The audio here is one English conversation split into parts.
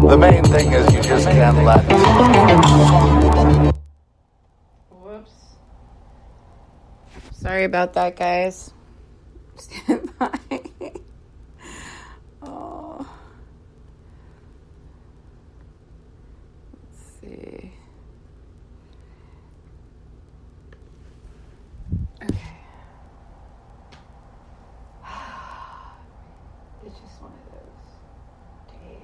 The main thing is you just can't let it. Whoops. Sorry about that, guys. Stand by. Oh. Let's see. Okay. It's just one of those days.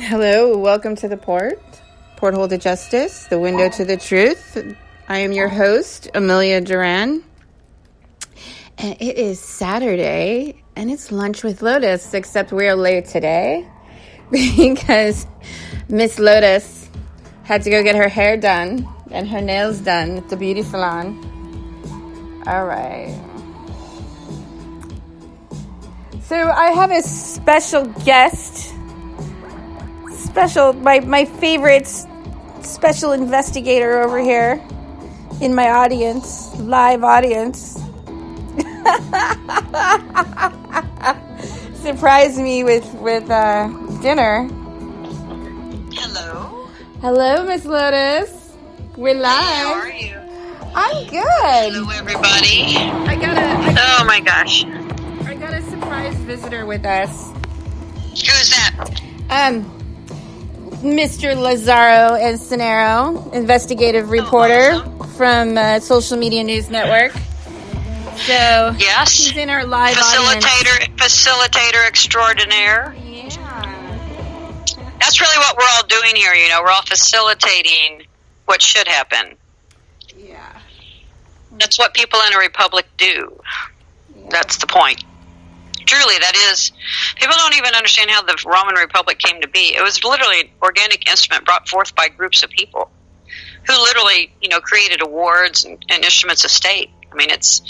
Hello, welcome to the Porthole to Justice, the window to the truth. I am your host, Amelia Duran. And it is Saturday, and it's lunch with Lotus, except we're late today because Miss Lotus had to go get her hair done and her nails done at the beauty salon. All right. So I have a special guest. My favorite special investigator over here in my audience, live audience. Surprised me with dinner. Hello, Miss Lotus. We're live. Hey, how are you? I'm good. Hello, everybody. Oh my gosh. I got a surprise visitor with us. Who's that? Mr. Lazaro Encinero, investigative reporter from Social Media News Network. So yes, he's in our live audience. Facilitator extraordinaire. Yeah. That's really what we're all doing here. We're all facilitating what should happen. Yeah. That's what people in a republic do. Yeah. That's the point. Truly, that is. People don't even understand how the Roman Republic came to be. It was literally an organic instrument brought forth by groups of people who literally, created awards and instruments of state. I mean, it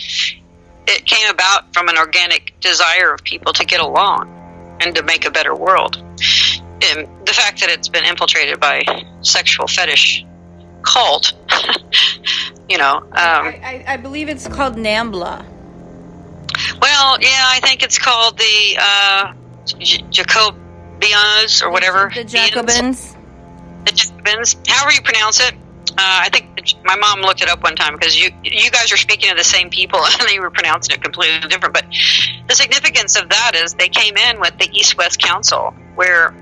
came about from an organic desire of people to get along and to make a better world. And the fact that it's been infiltrated by sexual fetish cult, I believe it's called NAMBLA. Well, yeah, I think it's called the Jacobians or whatever. The Jacobins. The Jacobins. However you pronounce it. I think my mom looked it up one time because you guys are speaking of the same people and they were pronouncing it completely different. But the significance of that is they came in with the East-West Council, where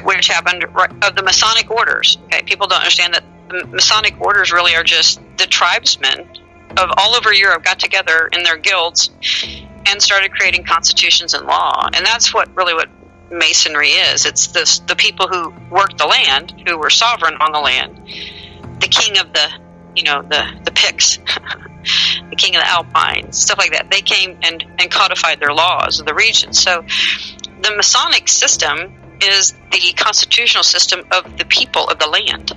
which happened of the Masonic orders. Okay, people don't understand that the Masonic orders really are just the tribesmen of all over Europe got together in their guilds and started creating constitutions and law, and that's what Masonry is. It's the people who worked the land, who were sovereign on the land, the king of the Picts, the king of the Alpines, stuff like that. They came and codified their laws of the region. So the Masonic system is the constitutional system of the people of the land.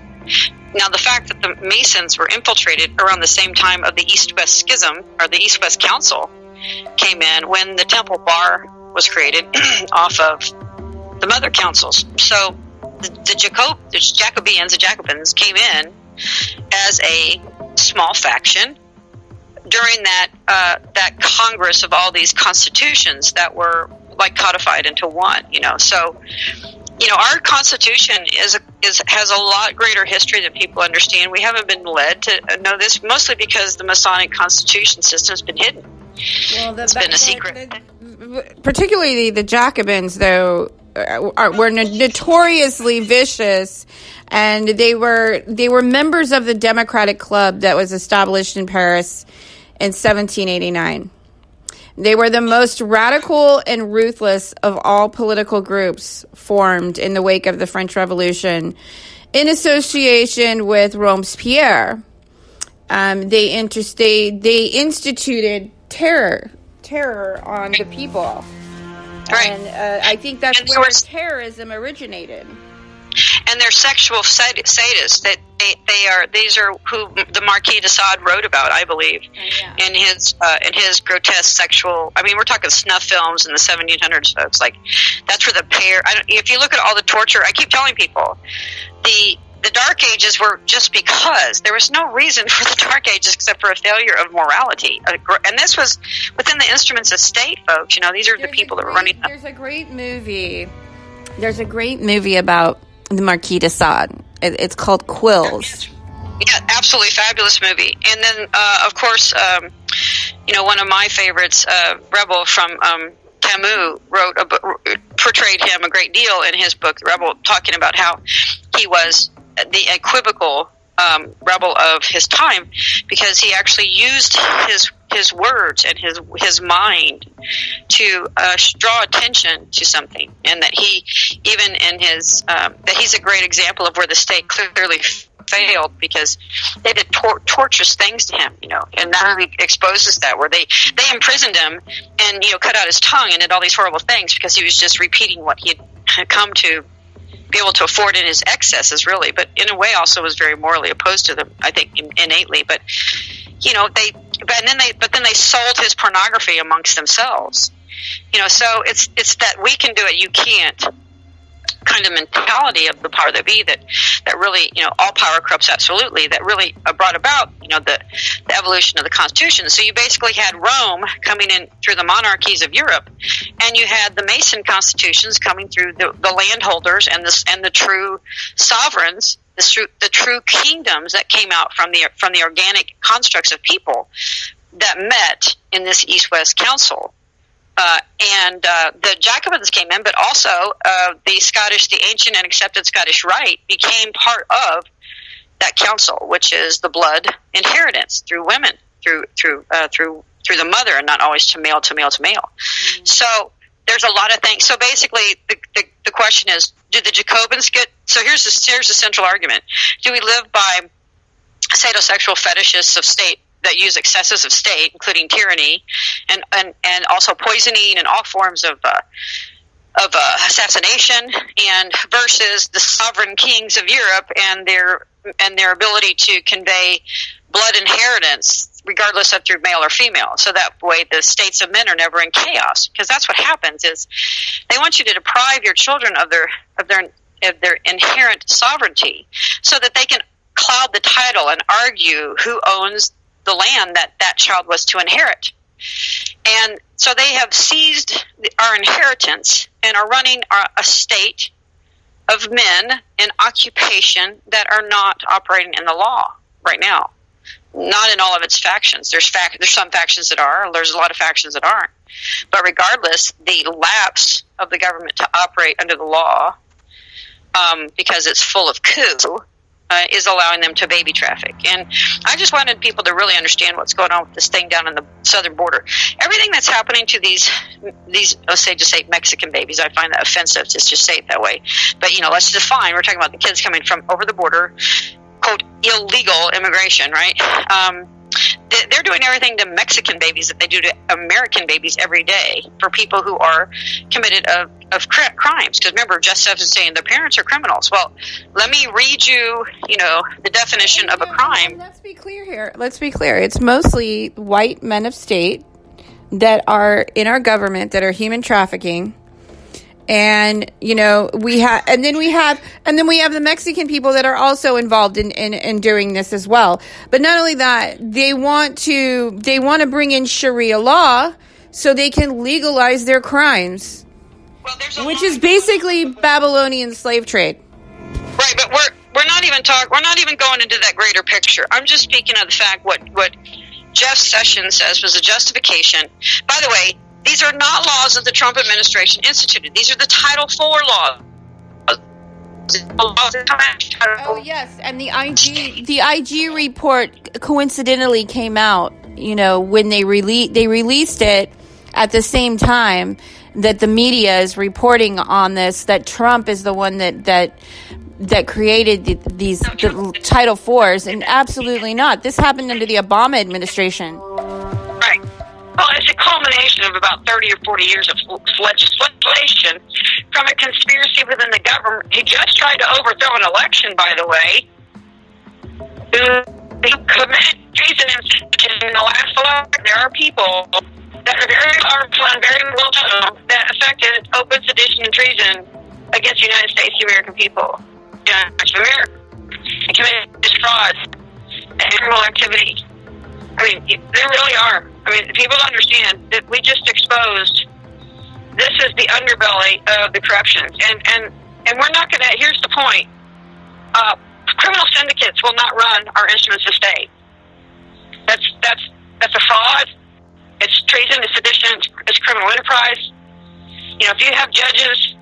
Now, the fact that the Masons were infiltrated around the same time of the East-West Schism, or the East-West Council, came in when the Temple Bar was created off of the Mother Councils. So the Jacobins came in as a small faction during that Congress of all these constitutions that were like codified into one. So our Constitution has a lot greater history than people understand. We haven't been led to know this, mostly because the Masonic Constitution system has been hidden. Well, it's been a secret. Particularly the Jacobins, though, were notoriously vicious, and they were members of the Democratic Club that was established in Paris in 1789. They were the most radical and ruthless of all political groups formed in the wake of the French Revolution, in association with Robespierre. They instituted terror on the people. Right. And I think that's where terrorism originated. And they're sexual sadists. That these are who the Marquis de Sade wrote about, I believe, in his grotesque sexual. I mean, we're talking snuff films in the 1700s, folks. Like that's where the pair. If you look at all the torture, I keep telling people, the Dark Ages were just because there was no reason for the Dark Ages except for a failure of morality, and this was within the instruments of state, folks. These are the people that were running. There's a great movie. There's a great movie about the Marquis de Sade. It's called Quills. Yeah, absolutely fabulous movie. And then, of course, one of my favorites, Rebel from Camus, portrayed him a great deal in his book, Rebel, talking about how he was the equivocal rebel of his time because he actually used his words and his mind to draw attention to something, and that he even in his that he's a great example of where the state clearly failed because they did torturous things to him, and that really exposes that where they imprisoned him and cut out his tongue and did all these horrible things because he was just repeating what he had come to be able to afford in his excesses, really, but in a way also was very morally opposed to them, I think, innately. But then they sold his pornography amongst themselves. So it's that we can do it, you can't kind of mentality of the power that be that really, all power corrupts absolutely, that really brought about, the evolution of the Constitution. So you basically had Rome coming in through the monarchies of Europe, and you had the Mason constitutions coming through the landholders and the true sovereigns, the true kingdoms that came out from the organic constructs of people that met in this East-West Council. And the Jacobins came in, but also the ancient and accepted Scottish Rite became part of that council, which is the blood inheritance through women. through the mother, and not always to male to male to male. Mm-hmm. So there's a lot of things. So basically, the question is, did the Jacobins get? So here's the central argument: do we live by sadorsexual fetishists of state that use excesses of state, including tyranny, and also poisoning and all forms of assassination, and versus the sovereign kings of Europe and their ability to convey blood inheritance, regardless of through male or female. So that way the states of men are never in chaos, because that's what happens is they want you to deprive your children of their inherent sovereignty, so that they can cloud the title and argue who owns the land that child was to inherit. And so they have seized our inheritance and are running a state of men in occupation that are not operating in the law right now. Not in all of its factions. There's some factions that are. There's a lot of factions that aren't. But regardless, the lapse of the government to operate under the law, because it's full of coup, is allowing them to baby traffic. And I just wanted people to really understand what's going on with this thing down on the southern border. Everything that's happening to these let's say, just say Mexican babies, I find that offensive to just say it that way. But, let's define, we're talking about the kids coming from over the border, quote, illegal immigration, right? They're doing everything to Mexican babies that they do to American babies every day for people who are committed of crimes. Because remember, Justice is saying their parents are criminals. Well, let me read you, the definition of a crime. Let's be clear here. Let's be clear. It's mostly white men of state that are in our government that are human trafficking. And, we have the Mexican people that are also involved in doing this as well. But not only that, they want to bring in Sharia law so they can legalize their crimes, which is basically Babylonian slave trade. Right, but we're not even going into that greater picture. I'm just speaking of the fact what Jeff Sessions says was a justification. By the way, these are not laws that the Trump administration instituted. These are the Title IV laws. Oh yes, and the IG report coincidentally came out, when they released it at the same time that the media is reporting on this, that Trump is the one that created the Title IVs, and absolutely not. This happened under the Obama administration. Right. Well, it's a culmination of about 30 or 40 years of legislation from a conspiracy within the government. He just tried to overthrow an election, by the way. He committed treason in the last election. There are people that are very powerful and very well known that affected open sedition and treason against the United States, the American people, America, and committed fraud and criminal activity. I mean, there really are. I mean, people don't understand that we just exposed. This is the underbelly of the corruption, and we're not going to. Here's the point: criminal syndicates will not run our instruments of state. That's a fraud. It's treason. It's sedition. It's criminal enterprise. If you have judges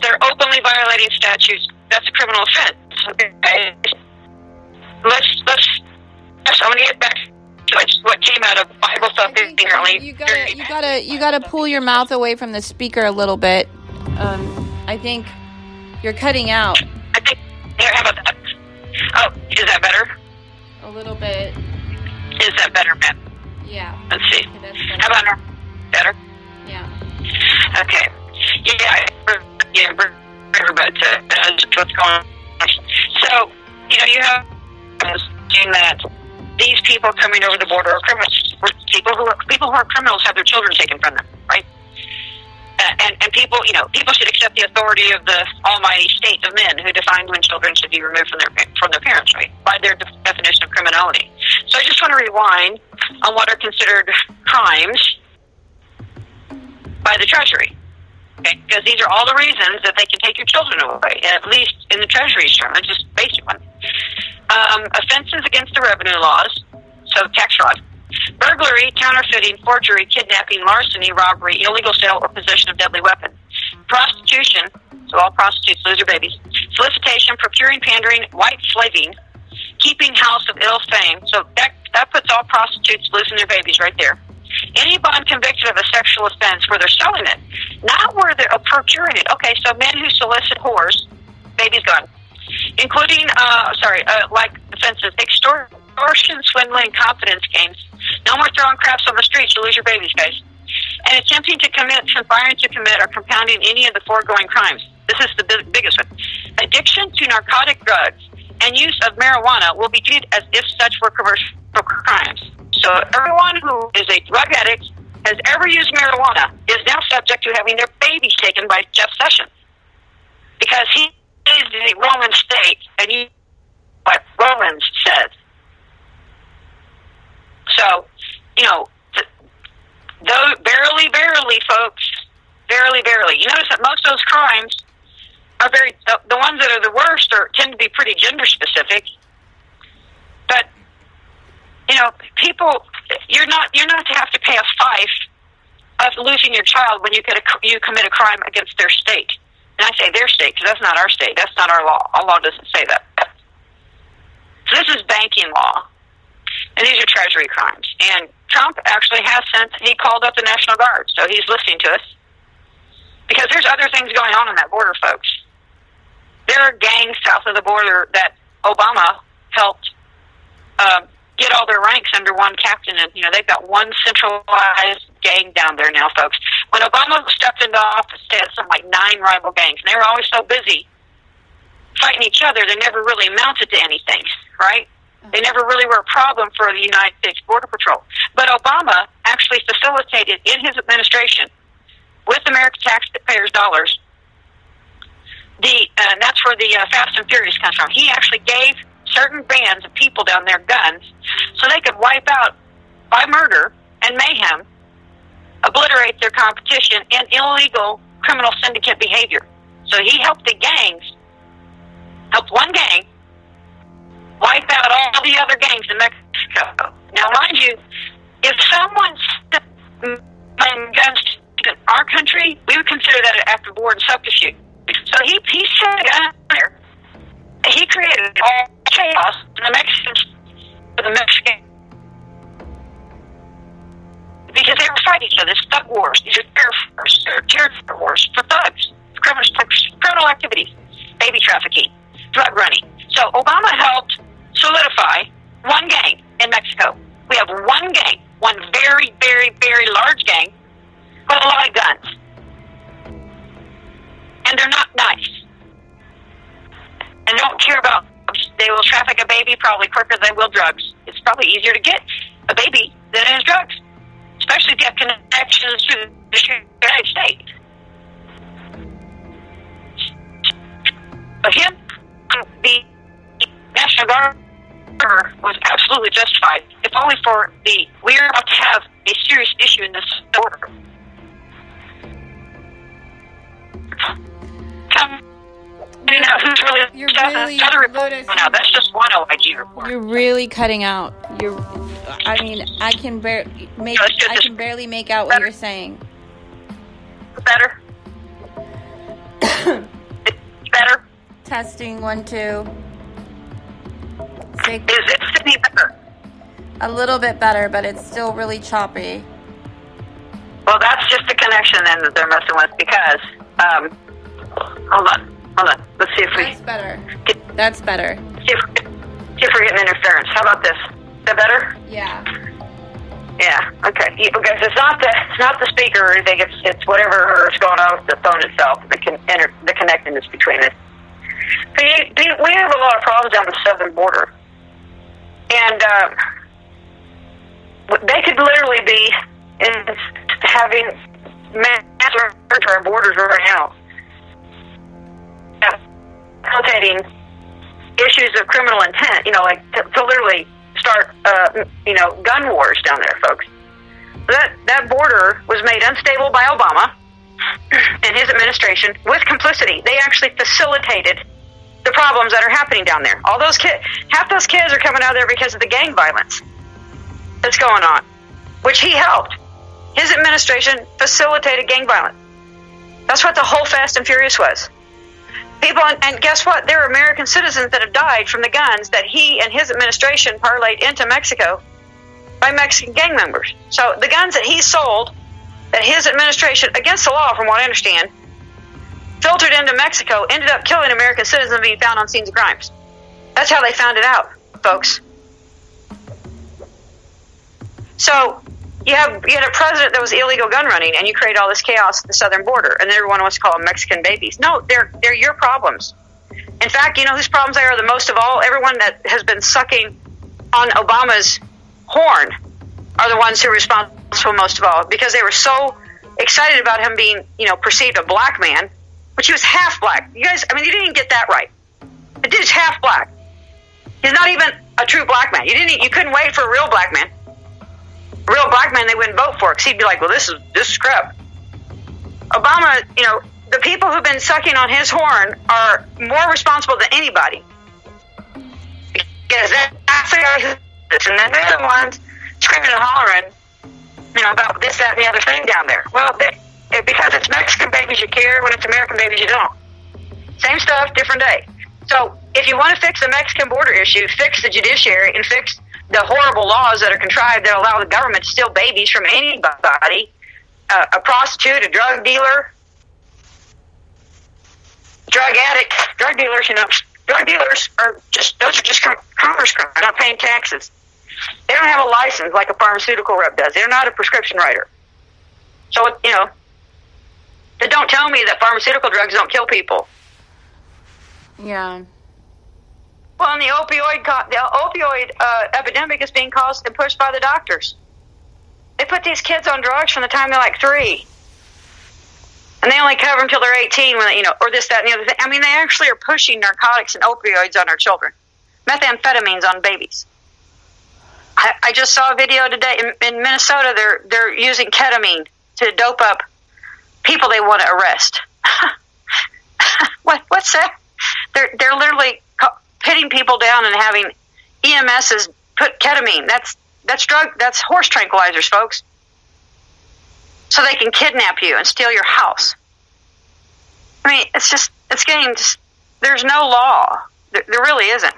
that are openly violating statutes, that's a criminal offense. Okay. I'm going to get back. What came out of Bible thumping early? You gotta pull your mouth away from the speaker a little bit. I think you're cutting out. I think. Here, how about that? Oh, is that better? A little bit. Is that better, Matt? Yeah. Let's see. Okay, how about now? Better? Yeah. Okay. Yeah. But what's going on? So you have saying that these people coming over the border are criminals. People who are criminals have their children taken from them, right? And people should accept the authority of the almighty state of men who define when children should be removed from their parents, right? By their definition of criminality. So I just want to rewind on what are considered crimes by the Treasury, okay? Because these are all the reasons that they can take your children away, at least in the Treasury's term, just basic ones. Offenses against the revenue laws, so tax fraud, burglary, counterfeiting, forgery, kidnapping, larceny, robbery, illegal sale or possession of deadly weapon, prostitution, so all prostitutes lose their babies, solicitation, procuring, pandering, white slaving, keeping house of ill fame, so that puts all prostitutes losing their babies right there. Anyone convicted of a sexual offense where they're selling it, not where they're procuring it. Okay, so men who solicit whores, babies gone. Including, like offenses, extortion, swindling, confidence games. No more throwing craps on the streets, you lose your babies, guys. And attempting to commit, conspiring to commit, or compounding any of the foregoing crimes. This is the biggest one. Addiction to narcotic drugs and use of marijuana will be treated as if such were commercial crimes. So everyone who is a drug addict, has ever used marijuana, is now subject to having their babies taken by Jeff Sessions. Because he is the Roman state, and you what Romans said. So, though barely, folks, barely. You notice that most of those crimes are the ones that are the worst tend to be pretty gender specific. But people, you're not to have to pay a fife of losing your child when you commit a crime against their state. And I say their state because that's not our state. That's not our law. Our law doesn't say that. So this is banking law. And these are treasury crimes. And Trump actually he called up the National Guard. So he's listening to us. Because there's other things going on that border, folks. There are gangs south of the border that Obama helped get all their ranks under one captain. And, they've got one centralized gang down there now, folks. When Obama stepped into office, they had something like 9 rival gangs. And they were always so busy fighting each other, they never really amounted to anything, right? They never really were a problem for the United States Border Patrol. But Obama actually facilitated in his administration, with American taxpayers' dollars, and that's where the Fast and Furious comes from. He actually gave certain bands of people down there guns so they could wipe out, by murder and mayhem, obliterate their competition and illegal criminal syndicate behavior. So he helped helped one gang wipe out all the other gangs in Mexico. Now, mind you, if someone's guns in our country, we would consider that an act of war and subterfuge. So he set a gun there. He created all chaos in the Mexican because they were fighting each other. It's thug wars. These are terror wars for thugs, for criminal activities, baby trafficking, drug running. So Obama helped solidify one gang in Mexico. We have one gang, one very, very, very large gang with a lot of guns. And they're not nice. And don't care about, they will traffic a baby probably quicker than they will drugs. It's probably easier to get a baby than it is drugs, especially if you have connections to the United States. But him, the National Guard was absolutely justified, if only for we're about to have a serious issue in this border. Who's really now? That's just one OIG report. You're really cutting out. I can barely make out what you're saying. Better. Better. Testing 1 2. Is it any better? A little bit better, but it's still really choppy. Well, that's just the connection then that they're messing with because, hold on. Let's see if That's better. That's better. See if we're getting interference. How about this? Is that better? Yeah. Yeah. Okay. Because it's not the speaker or anything. It's whatever is going on with the phone itself. The connectedness between it. So we have a lot of problems on the southern border, and they could literally be having mass murder to our borders right now. Facilitating issues of criminal intent, like to literally start, gun wars down there, folks. That border was made unstable by Obama and his administration with complicity. They actually facilitated the problems that are happening down there. All those half those kids are coming out there because of the gang violence that's going on, which he helped. His administration facilitated gang violence. That's what the whole Fast and Furious was. People, and guess what? There are American citizens that have died from the guns that he and his administration parlayed into Mexico by by Mexican gang members. So the guns that he sold, that his administration, against the law from what I understand, filtered into Mexico, ended up killing American citizens being found on scenes of crimes. That's how they found it out, folks. So you had a president that was illegal gun running, and you create all this chaos at the southern border, and everyone wants to call them Mexican babies. No, they're your problems. In fact, you know whose problems they are the most of all? Everyone that has been sucking on Obama's horn are the ones who are responsible most of all, because they were so excited about him being, perceived a black man, which he was half black. You guys, you didn't even get that right. The dude's half black. He's not even a true black man. You couldn't wait for a real black man. A real black man they wouldn't vote for, because he'd be like, well, this is crap. Obama, the people who've been sucking on his horn are more responsible than anybody. Because that's the guy who is, and then they're the ones screaming and hollering, about this, that, and the other thing down there. Well, because it's Mexican babies you care, when it's American babies you don't. Same stuff, different day. So if you want to fix the Mexican border issue, fix the judiciary and fix the horrible laws that are contrived that allow the government to steal babies from anybody, a prostitute, a drug dealer, drug addict, drug dealers, drug dealers those are just commerce crimes, not paying taxes. They don't have a license like a pharmaceutical rep does. They're not a prescription writer. So, they don't tell me that pharmaceutical drugs don't kill people. Yeah. Well, and the opioid epidemic is being caused and pushed by the doctors. They put these kids on drugs from the time they're like 3. And they only cover them till they're 18, when or this, that, and the other thing. They actually are pushing narcotics and opioids on our children. Methamphetamines on babies. I just saw a video today in Minnesota. They're using ketamine to dope up people they want to arrest. What's that? They're literally pitting people down and having EMSs put ketamine. That's horse tranquilizers, folks. So they can kidnap you and steal your house. There's no law. There really isn't.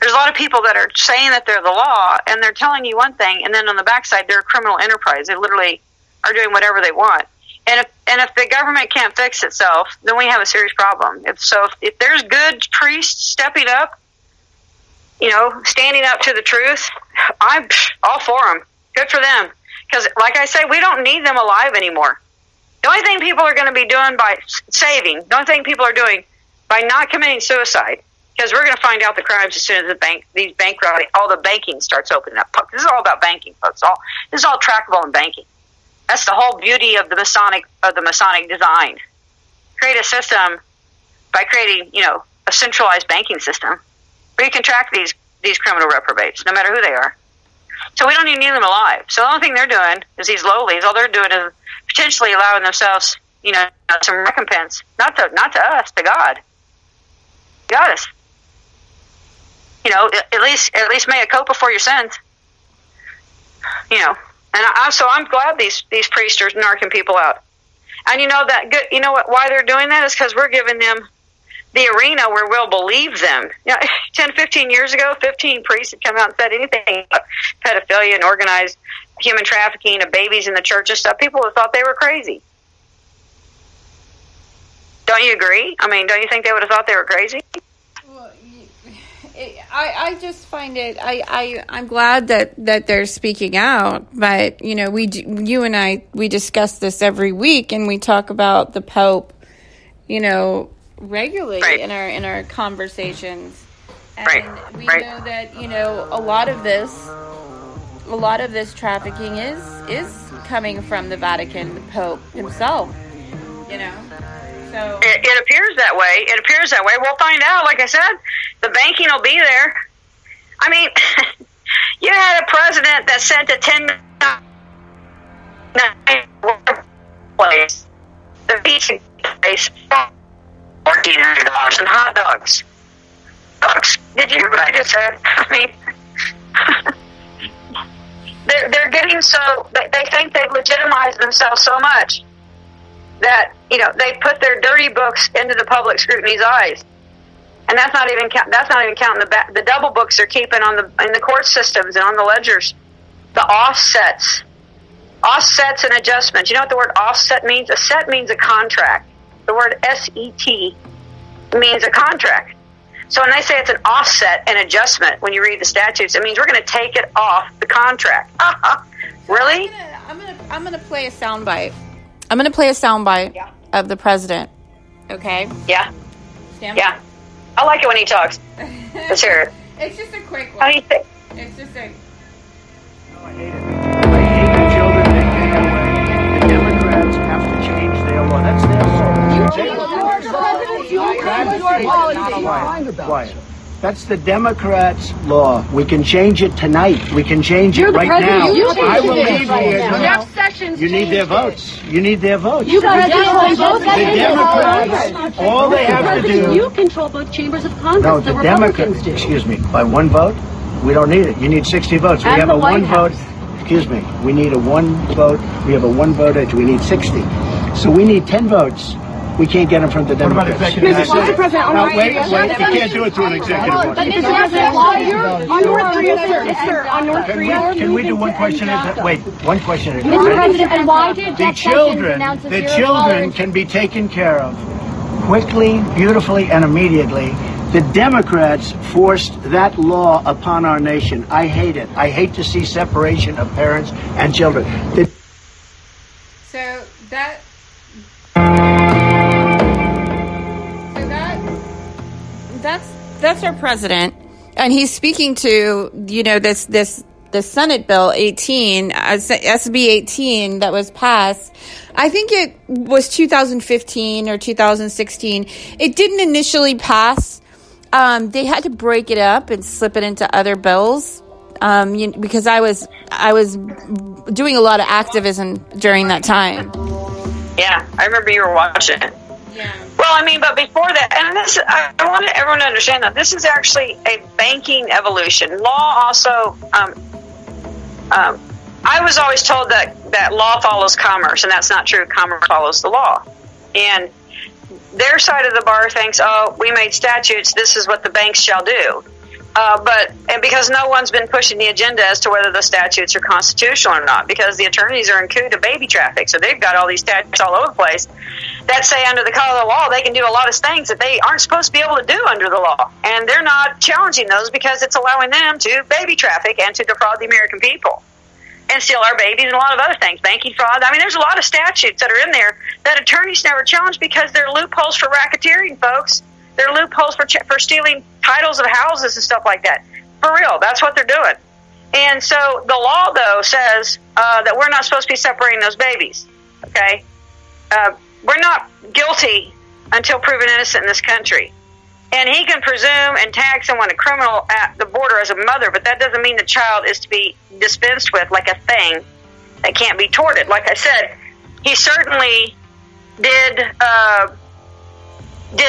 There's a lot of people that are saying that they're the law, and they're telling you one thing, and then on the backside, they're a criminal enterprise. They literally are doing whatever they want. And if the government can't fix itself, then we have a serious problem. If there's good priests stepping up, standing up to the truth, I'm all for them. Good for them. Because, like I say, we don't need them alive anymore. The only thing people are going to be doing by saving, the only thing people are doing by not committing suicide, because we're going to find out the crimes as soon as these bank robberies, all the banking starts opening up. This is all about banking, folks. This is all trackable in banking. That's the whole beauty of the Masonic design. Create a system by creating, a centralized banking system where you can track these criminal reprobates, no matter who they are. So we don't even need them alive. So the only thing they're doing is these lowlies. All they're doing is potentially allowing themselves, some recompense. Not to us, to God. Goddess. At least mea culpa for your sins. And I'm glad these priests are narking people out. And why they're doing that is because we're giving them the arena where we'll believe them. 10, 15 years ago, 15 priests had come out and said anything about pedophilia and organized human trafficking of babies in the church and stuff. People would have thought they were crazy. Don't you agree? Don't you think they would have thought they were crazy? Well, I just find it. I'm glad that they're speaking out, but you and I discuss this every week, and we talk about the Pope, regularly right. in our conversations, and right. we right. know that a lot of this trafficking is coming from the Vatican, the Pope himself. So it appears that way. We'll find out. Like I said, the banking will be there. You had a president that sent a 10 place, the pizza place, $1,400 in hot dogs. Did you hear what I just said? They're getting so they think they've legitimized themselves so much that they put their dirty books into the public scrutiny's eyes, and that's not even counting the double books they're keeping in the court systems and on the ledgers. The offsets and adjustments. You know what the word offset means? A set means a contract. The word S-E-T means a contract. So when they say it's an offset and adjustment, when you read the statutes, it means we're going to take it off the contract. Really? I'm gonna play a soundbite. I'm gonna play a soundbite of the president. Okay? Yeah. Stand Yeah. I like it when he talks. Let's hear it. It's just a quick one. How do you think? It's just a... I hate it. I hate the children taking away. The Democrats have to change their law. That's their law. Quiet. That's the Democrats' law. We can change it tonight. We can change it right now. I will leave here. You need their votes. You need their votes. You got to vote. The Democrats, all they have to do... You control both chambers of Congress. No, the Democrats, excuse me, by one vote? We don't need it. You need 60 votes. We have a one vote. Excuse me. We need a one vote. We have a one vote. We need 60. So we need 10 votes. We can't get them from the Democrats. Mr. President, wait. You can't do it through an executive order. On North Korea. Can we do one question at a time? Wait, one question at a Mr. time. President, and why did The children can be taken care of quickly, beautifully, and immediately. The Democrats forced that law upon our nation. I hate it. I hate to see separation of parents and children. That's our president, and he's speaking to, you know, this Senate bill 18, SB 18 that was passed. I think it was 2015 or 2016. It didn't initially pass. They had to break it up and slip it into other bills, because I was doing a lot of activism during that time. Yeah, I remember you were watching it. Yeah. Well, I mean, but before that, and this, I want everyone to understand that this is actually a banking evolution. Law also, I was always told that law follows commerce, and that's not true. Commerce follows the law. And their side of the bar thinks, oh, we made statutes, this is what the banks shall do. And because no one's been pushing the agenda as to whether the statutes are constitutional or not, because the attorneys are in coup to baby traffic, so they've got all these statutes all over the place that say under the color of the law they can do a lot of things that they aren't supposed to be able to do under the law, and they're not challenging those because it's allowing them to baby traffic and to defraud the American people and steal our babies and a lot of other things, banking fraud. I mean, there's a lot of statutes that are in there that attorneys never challenge because they're loopholes for racketeering, folks. They're loopholes for stealing titles of houses and stuff like that. For real, that's what they're doing. And so the law, though, says that we're not supposed to be separating those babies, okay? We're not guilty until proven innocent in this country. And he can presume and tag someone a criminal at the border as a mother, but that doesn't mean the child is to be dispensed with like a thing that can't be torted. Like I said, he certainly did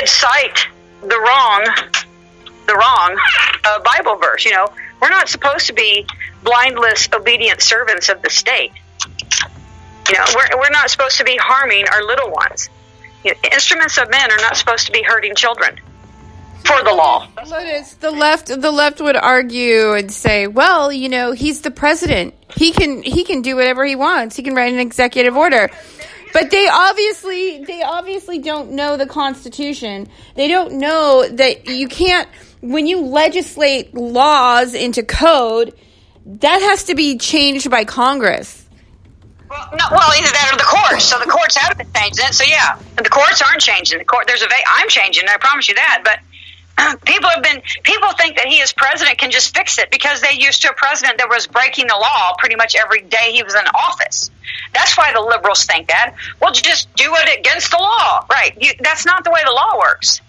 cite the wrong Bible verse. You know, we're not supposed to be blindless, obedient servants of the state. You know, we're not supposed to be harming our little ones. You know, instruments of men are not supposed to be hurting children for the law. The left would argue and say, well, you know, he's the president. He can do whatever he wants. He can write an executive order. But they obviously don't know the Constitution. They don't know that you can't, when you legislate laws into code, that has to be changed by Congress. Well, either that or the courts. So the courts haven't been changing it. So yeah, the courts aren't changing. I'm changing. I promise you that. But people think that he as president can just fix it because they used to a president that was breaking the law pretty much every day he was in office. That's why the liberals think that. Well, just do it against the law. Right. That's not the way the law works.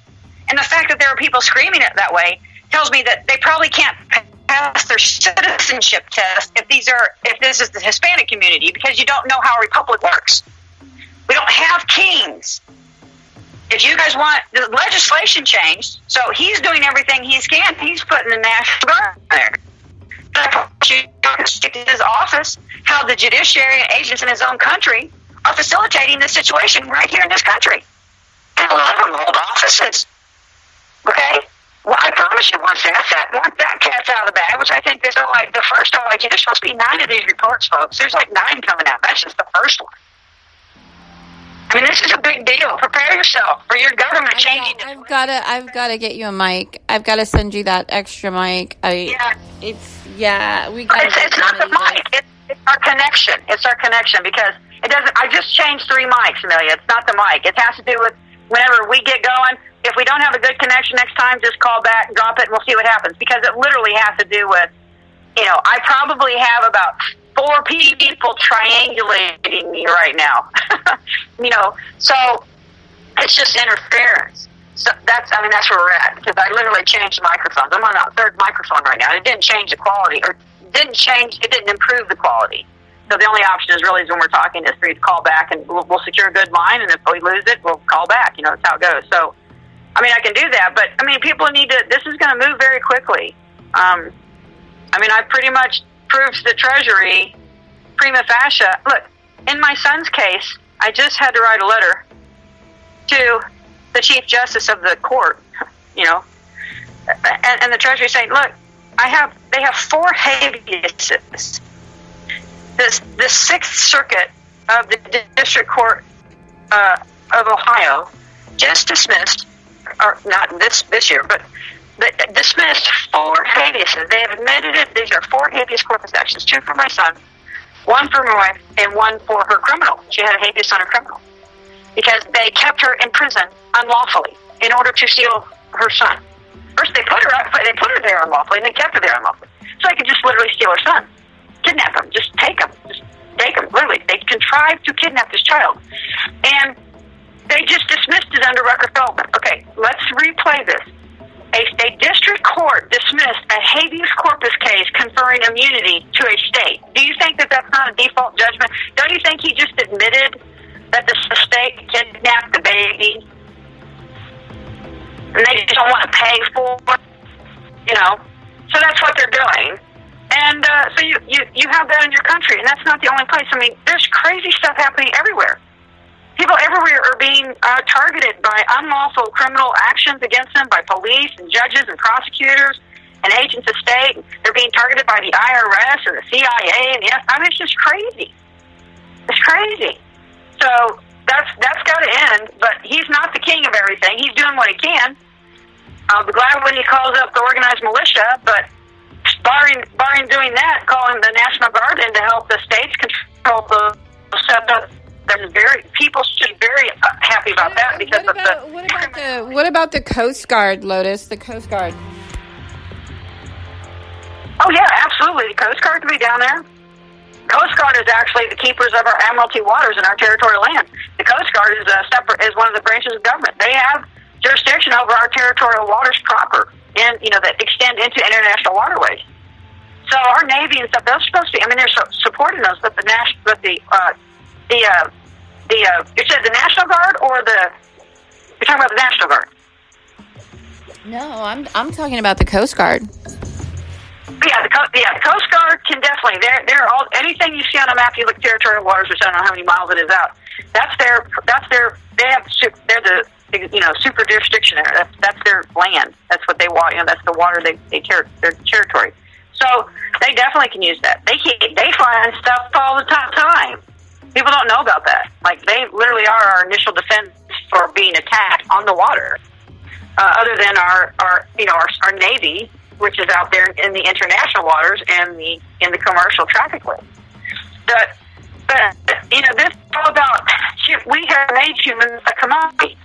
And the fact that there are people screaming it that way tells me that they probably can't pass their citizenship test if this is the Hispanic community, because you don't know how a republic works. We don't have kings. If you guys want the legislation changed, so he's doing everything he can. He's putting the National Guard there. His office, how the judiciary and agents in his own country are facilitating this situation right here in this country. And a lot of them hold offices. Okay? Well, I promise you, once that cat's out of the bag, which I think there's like the first one, like there's supposed to be 9 of these reports, folks. There's like 9 coming out. That's just the first one. I mean, this is a big deal. Prepare yourself for your government changing. I've gotta get you a mic. I've got to send you that extra mic. We got. It's not the mic. It's our connection. It's our connection because it doesn't. I just changed 3 mics, Amelia. It's not the mic. It has to do with whenever we get going. If we don't have a good connection next time, just call back, drop it, and we'll see what happens. Because it literally has to do with, I probably have about 4 people triangulating me right now. So it's just interference. So that's where we're at. Because I literally changed microphones. I'm on a 3rd microphone right now. It didn't change the quality, or it didn't improve the quality. So the only option is really when we're talking is for you to call back, and we'll secure a good line, and if we lose it, we'll call back. That's how it goes. So, I can do that, but, people need to, this is going to move very quickly. I pretty much proved to the Treasury, prima facie. Look, in my son's case, I just had to write a letter to the Chief Justice of the court, and the Treasury saying, look, they have 4 habeas. The 6th Circuit of the District Court of Ohio just dismissed, or not this year, but dismissed 4 habeas. They have admitted it. These are 4 habeas corpus actions, 2 for my son, 1 for my wife, and 1 for her criminal. She had a habeas on her criminal because they kept her in prison unlawfully in order to steal her son. First, they put her there unlawfully, and they kept her there unlawfully, so they could just literally steal her son, kidnap him, just take him. Literally, they contrived to kidnap this child, and they just dismissed it under Rucker-Feldman. Okay, let's replay this. A district court dismissed a habeas corpus case conferring immunity to a state. Do you think that that's not a default judgment? Don't you think he just admitted that the state kidnapped the baby and they just don't want to pay for it? So that's what they're doing. And so you have that in your country, and that's not the only place. There's crazy stuff happening everywhere. People everywhere are being targeted by unlawful criminal actions against them by police and judges and prosecutors and agents of state. They're being targeted by the IRS and the CIA and the it's just crazy. It's crazy. So that's got to end. But he's not the king of everything. He's doing what he can. I'll be glad when he calls up the organized militia, but barring doing that, calling the National Guard in to help the states control the setup. People should be very happy about that because what about the Coast Guard, Lotus? The Coast Guard. Oh yeah, absolutely. The Coast Guard can be down there. Coast Guard is actually the keepers of our Admiralty waters and our territorial land. The Coast Guard is one of the branches of government. They have jurisdiction over our territorial waters proper, and that extend into international waterways. So our Navy and stuff, they're supposed to be. They're supporting those, but you said the National Guard or you're talking about the National Guard? No, I'm talking about the Coast Guard. Yeah, the Coast Guard can definitely. They're all anything you see on a map. You look territorial waters, which I don't know how many miles it is out. They're the super jurisdiction there. That's their land. That's what they want. That's the water their territory. So they definitely can use that. They find stuff all the time. People don't know about that. They literally are our initial defense for being attacked on the water. Other than our Navy, which is out there in the international waters and in the commercial traffic lanes. But this is all about we have made humans a commodity,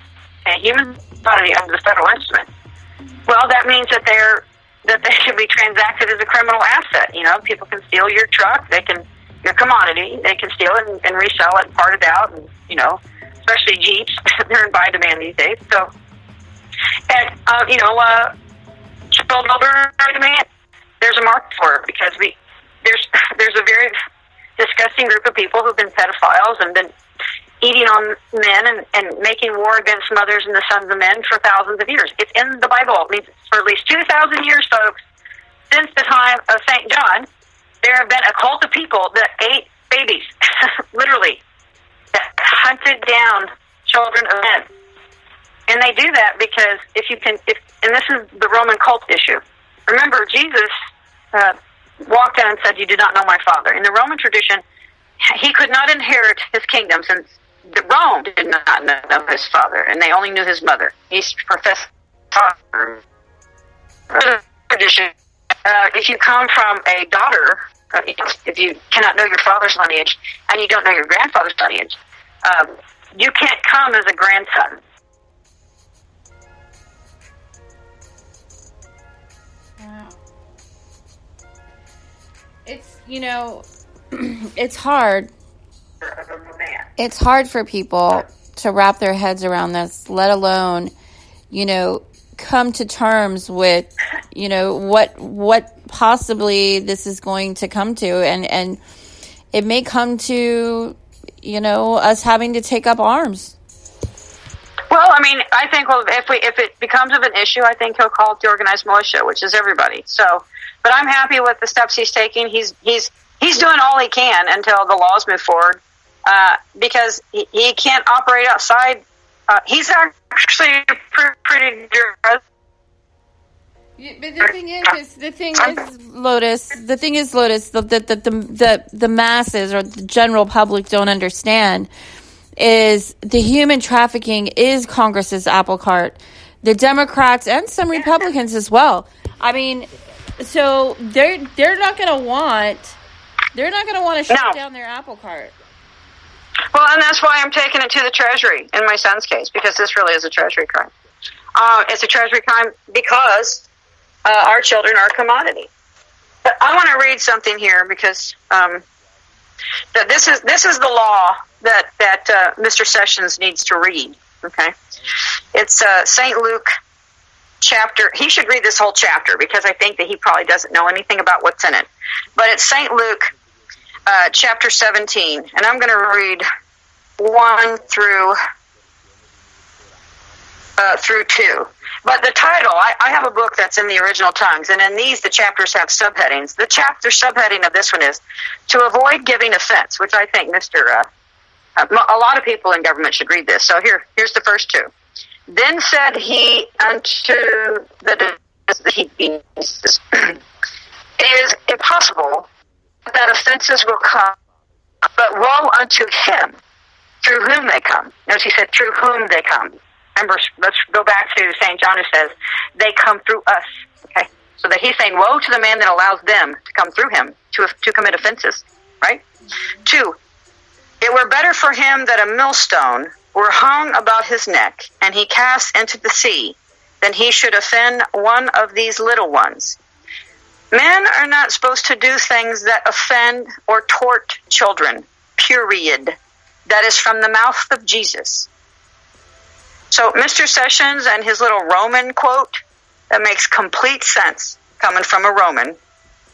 a human body under the federal instrument. Well, that means that they should be transacted as a criminal asset. People can steal your truck. Your commodity, they can steal it and resell it and part it out, and especially Jeeps, they're in buy demand these days. So, and child labor demand, there's a market for it because there's a very disgusting group of people who've been pedophiles and been eating on men and making war against mothers and the sons of men for thousands of years. It's in the Bible. It means for at least 2,000 years, folks, since the time of St. John. There have been a cult of people that ate babies, literally, that hunted down children of men in And they do that because and this is the Roman cult issue. Remember, Jesus walked in and said, "You do not know my Father." In the Roman tradition, he could not inherit his kingdom since Rome did not know his father, and they only knew his mother. He's professed tradition. If you come from a daughter, if you cannot know your father's lineage and you don't know your grandfather's lineage, you can't come as a grandson. Wow. It's, it's hard. It's hard for people to wrap their heads around this, let alone, come to terms with, what possibly this is going to come to. And it may come to, us having to take up arms. Well, I think if it becomes of an issue, I think he'll call it the organized militia, which is everybody. So, but I'm happy with the steps he's taking. He's doing all he can until the laws move forward, because he can't operate outside. He's actually pretty good. But the thing is, Lotus, the masses or the general public don't understand is the human trafficking is Congress's apple cart. The Democrats and some Republicans as well. So they're not going to want to shut down their apple cart. Well, and that's why I'm taking it to the Treasury in my son's case, because this really is a Treasury crime. It's a Treasury crime because our children are a commodity. But I want to read something here because that this is the law that Mr. Sessions needs to read. Okay, it's St. Luke chapter. He should read this whole chapter because I think that he probably doesn't know anything about what's in it. But it's St. Luke chapter 17, and I'm going to read 1 through 2. But the title, I have a book that's in the original tongues, and in these, the chapters have subheadings. The chapter subheading of this one is to avoid giving offense, which I think a lot of people in government should read this. So here's the first 2. Then said he unto the it is impossible that offenses will come, but woe unto him through whom they come. Notice he said through whom they come. Remember, let's go back to St. John, who says they come through us. Okay, so that he's saying woe to the man that allows them to come through him to commit offenses. Right? 2, it were better for him that a millstone were hung about his neck, and he cast into the sea, than he should offend one of these little ones. Men are not supposed to do things that offend or tort children, period. That is from the mouth of Jesus. So Mr. Sessions and his little Roman quote, that makes complete sense coming from a Roman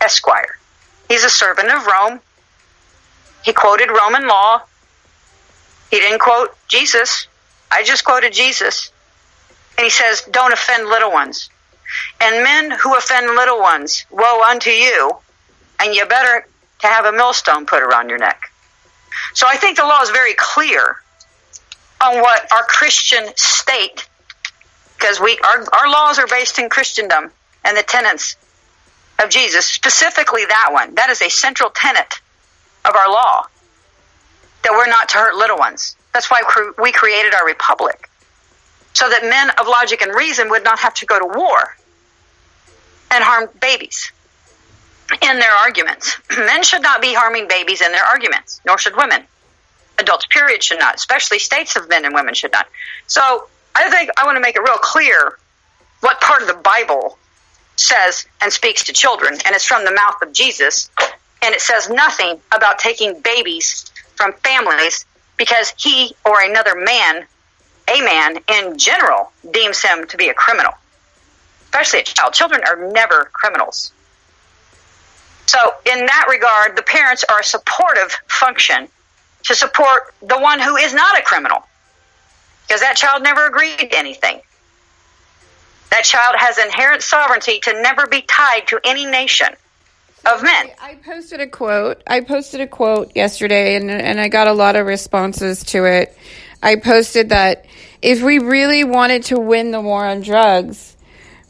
esquire. He's a servant of Rome. He quoted Roman law. He didn't quote Jesus. I just quoted Jesus. And he says, don't offend little ones. And men who offend little ones, woe unto you, and you better to have a millstone put around your neck. So I think the law is very clear on what our Christian state, because our laws are based in Christendom and the tenets of Jesus, specifically that one. That is a central tenet of our law, that we're not to hurt little ones. That's why we created our republic, so that men of logic and reason would not have to go to war and harm babies in their arguments. Men should not be harming babies in their arguments, nor should women. Adults, period, should not, especially states of men and women should not. So I think I want to make it real clear what part of the Bible says and speaks to children, and it's from the mouth of Jesus, and it says nothing about taking babies from families because he or another man, a man in general, deems him to be a criminal, especially a child. Children are never criminals. So in that regard, the parents are a supportive function to support the one who is not a criminal, because that child never agreed to anything. That child has inherent sovereignty to never be tied to any nation of men. I posted a quote yesterday, and I got a lot of responses to it. I posted that if we really wanted to win the war on drugs,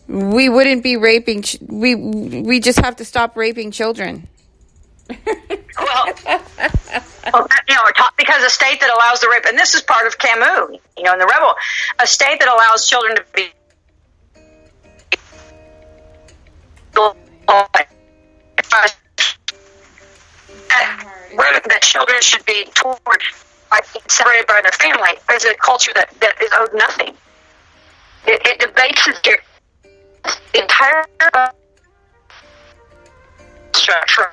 we wouldn't be raping. We just have to stop raping children. Well, because a state that allows the rape, and this is part of Camus, in the Rebel, a state that allows children to be where the children should be separated by their family is a culture that is owed nothing. It debases your entire structure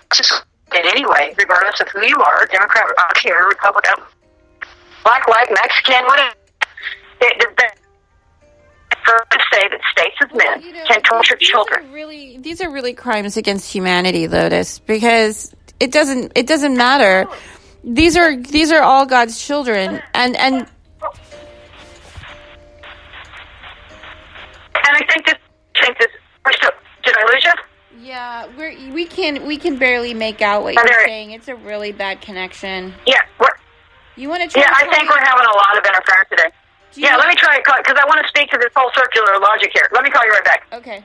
in any way, regardless of who you are, Democrat, I don't care, Republican, black, white, Mexican, whatever. To say that states of men can torture children. These are really crimes against humanity, Lotus, because it doesn't matter. These are all God's children, and I think this. Did I lose you? Yeah, we can barely make out what you're saying. It's a really bad connection. Yeah, you want to try? Yeah, I think we're having a lot of interference today. Yeah, let me try it, because I want to speak to this whole circular logic here. Let me call you right back. Okay.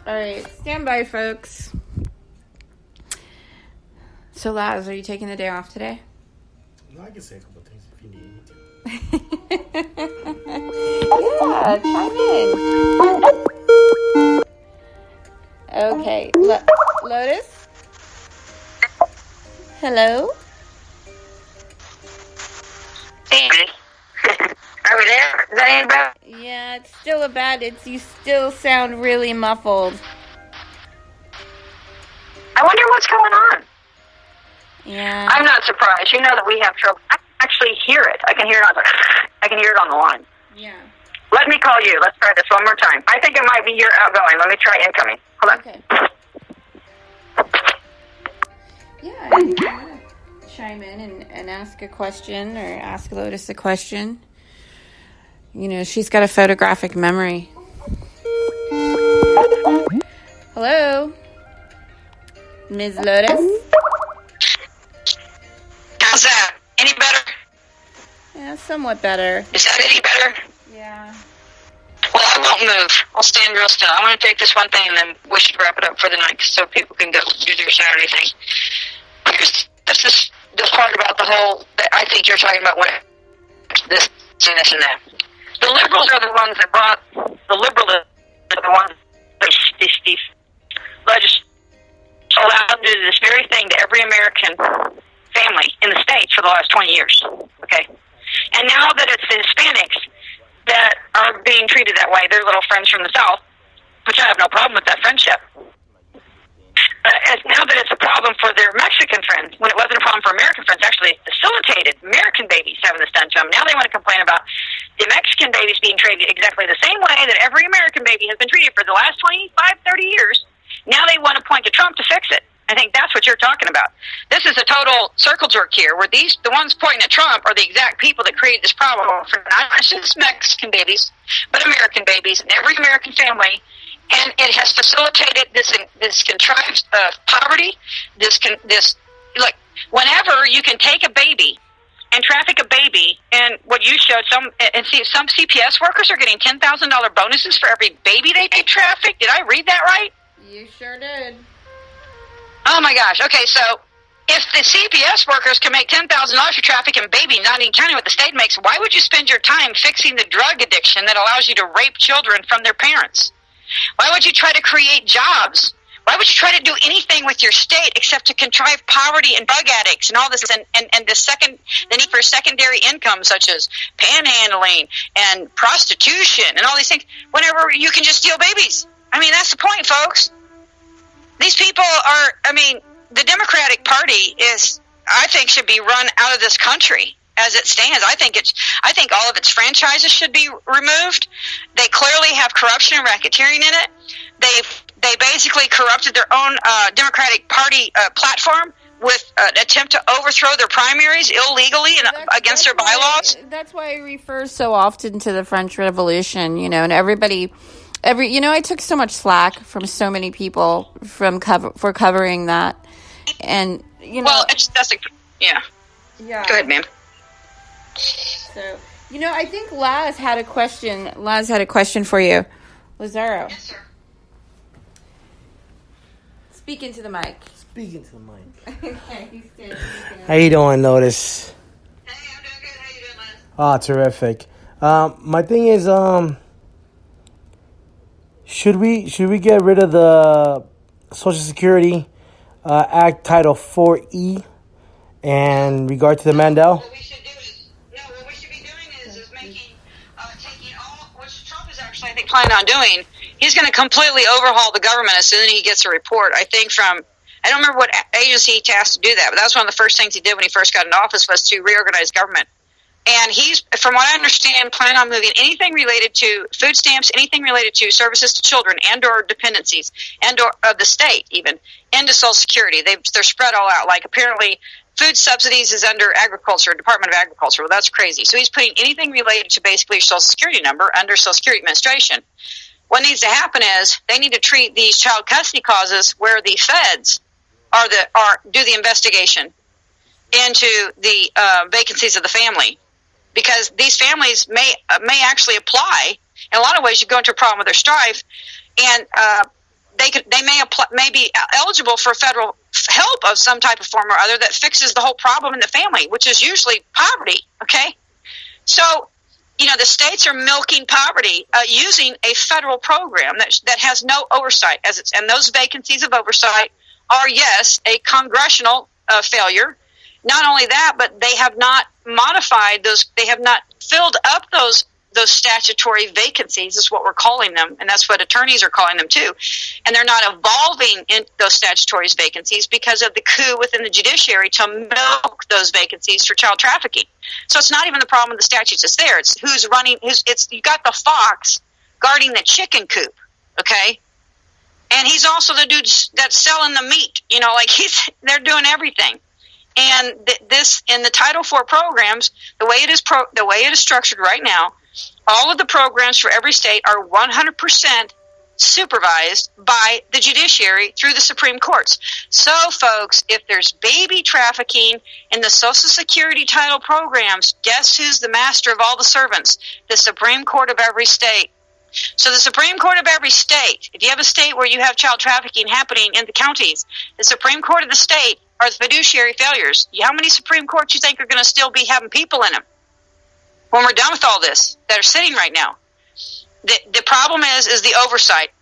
All right, stand by, folks. So, Laz, are you taking the day off today? No, I can say a couple things if you need me to. Yeah, chime in. Okay, Lotus? Hello? Amy. Are we there? Is that any better? Yeah, it's still you still sound really muffled. I wonder what's going on. Yeah. I'm not surprised. You know that we have trouble. I can actually hear it. I can hear it on the line. Yeah. Let me call you. Let's try this one more time. I think it might be your outgoing. Let me try incoming. Hold on. Okay. Yeah, I'm going to chime in and ask a question, or ask Lotus a question. She's got a photographic memory. Hello? Ms. Lotus? How's that? Any better? Yeah, somewhat better. Is that any better? Yeah. Well, I won't move. I'll stand real still. I want to take this one thing and then we should wrap it up for the night so people can go do their Saturday thing. Because that's just the part about the whole, I think you're talking about what this and this and that. The liberals are the ones that brought, the liberals are the ones that these legislators allowed to do this very thing to every American family in the States for the last 20 years. Okay? And now that it's the Hispanics that are being treated that way, they're little friends from the South, which I have no problem with that friendship. Now that it's a problem for their Mexican friends, when it wasn't a problem for American friends, actually facilitated American babies having this done to them. Now they want to complain about the Mexican babies being treated exactly the same way that every American baby has been treated for the last 25, 30 years. Now they want to point to Trump to fix it. I think that's what you're talking about. This is a total circle jerk here, where the ones pointing at Trump are the exact people that created this problem for not just Mexican babies, but American babies in every American family. And it has facilitated this contrived poverty. Whenever you can take a baby and traffic a baby, and what you showed, some CPS workers are getting $10,000 bonuses for every baby they traffic. Did I read that right? You sure did. Oh my gosh. Okay, so if the CPS workers can make $10,000 for trafficking a baby, not even counting what the state makes, why would you spend your time fixing the drug addiction that allows you to rape children from their parents? Why would you try to create jobs? Why would you try to do anything with your state except to contrive poverty and drug addicts and all this, and the need for secondary income such as panhandling and prostitution and all these things, whenever you can just steal babies? I mean, that's the point, folks. These people are, the Democratic Party I think should be run out of this country as it stands. I think all of its franchises should be removed. They clearly have corruption and racketeering in it. They basically corrupted their own Democratic Party platform with an attempt to overthrow their primaries illegally and against their bylaws. That's why I refer so often to the French Revolution, and everybody... I took so much slack from so many people for covering that, and Well, yeah. Yeah. Go ahead, ma'am. So, I think Laz had a question. Laz had a question for you. Lazaro. Yes, sir. Speak into the mic. Speaking to the mic. Okay, he's good. How you doing, Notice? Hey, I'm doing good. How you doing, Liz? Terrific. My thing is, should we get rid of the Social Security Act Title 4E in regard to the Mandel? What we should be doing is taking all, which Trump is actually, I think, planning on doing. He's going to completely overhaul the government as soon as he gets a report. I think I don't remember what agency he tasked to do that, but that was one of the first things he did when he first got in office, was to reorganize government. And he's, from what I understand, planning on moving anything related to food stamps, anything related to services to children and or dependencies and or of the state even, into Social Security. They're spread all out. Like, apparently food subsidies is under Agriculture, Department of Agriculture. Well, that's crazy. So he's putting anything related to basically your Social Security number under Social Security Administration. What needs to happen is they need to treat these child custody causes where the feds do the investigation into the vacancies of the family, because these families may actually apply. In a lot of ways, you go into a problem with their strife, and they may be eligible for federal help of some type of form or other that fixes the whole problem in the family, which is usually poverty. Okay, so the states are milking poverty using a federal program that has no oversight, and those vacancies of oversight are, yes, a congressional failure. Not only that, but they have not modified those. They have not filled up those statutory vacancies, is what we're calling them, and that's what attorneys are calling them too. And they're not evolving in those statutory vacancies because of the coup within the judiciary to milk those vacancies for child trafficking. So it's not even the problem with the statutes; it's there. It's who's running. You got the fox guarding the chicken coop, okay? And he's also the dude that's selling the meat. They're doing everything. And this in the Title IV programs, the way it is structured right now, all of the programs for every state are 100% supervised by the judiciary through the Supreme Courts. So, folks, if there's baby trafficking in the Social Security title programs, guess who's the master of all the servants? The Supreme Court of every state. So the Supreme Court of every state, if you have a state where you have child trafficking happening in the counties, the Supreme Court of the state are the fiduciary failures. How many Supreme Courts you think are going to still be having people in them when we're done with all this that are sitting right now? The problem is the oversight.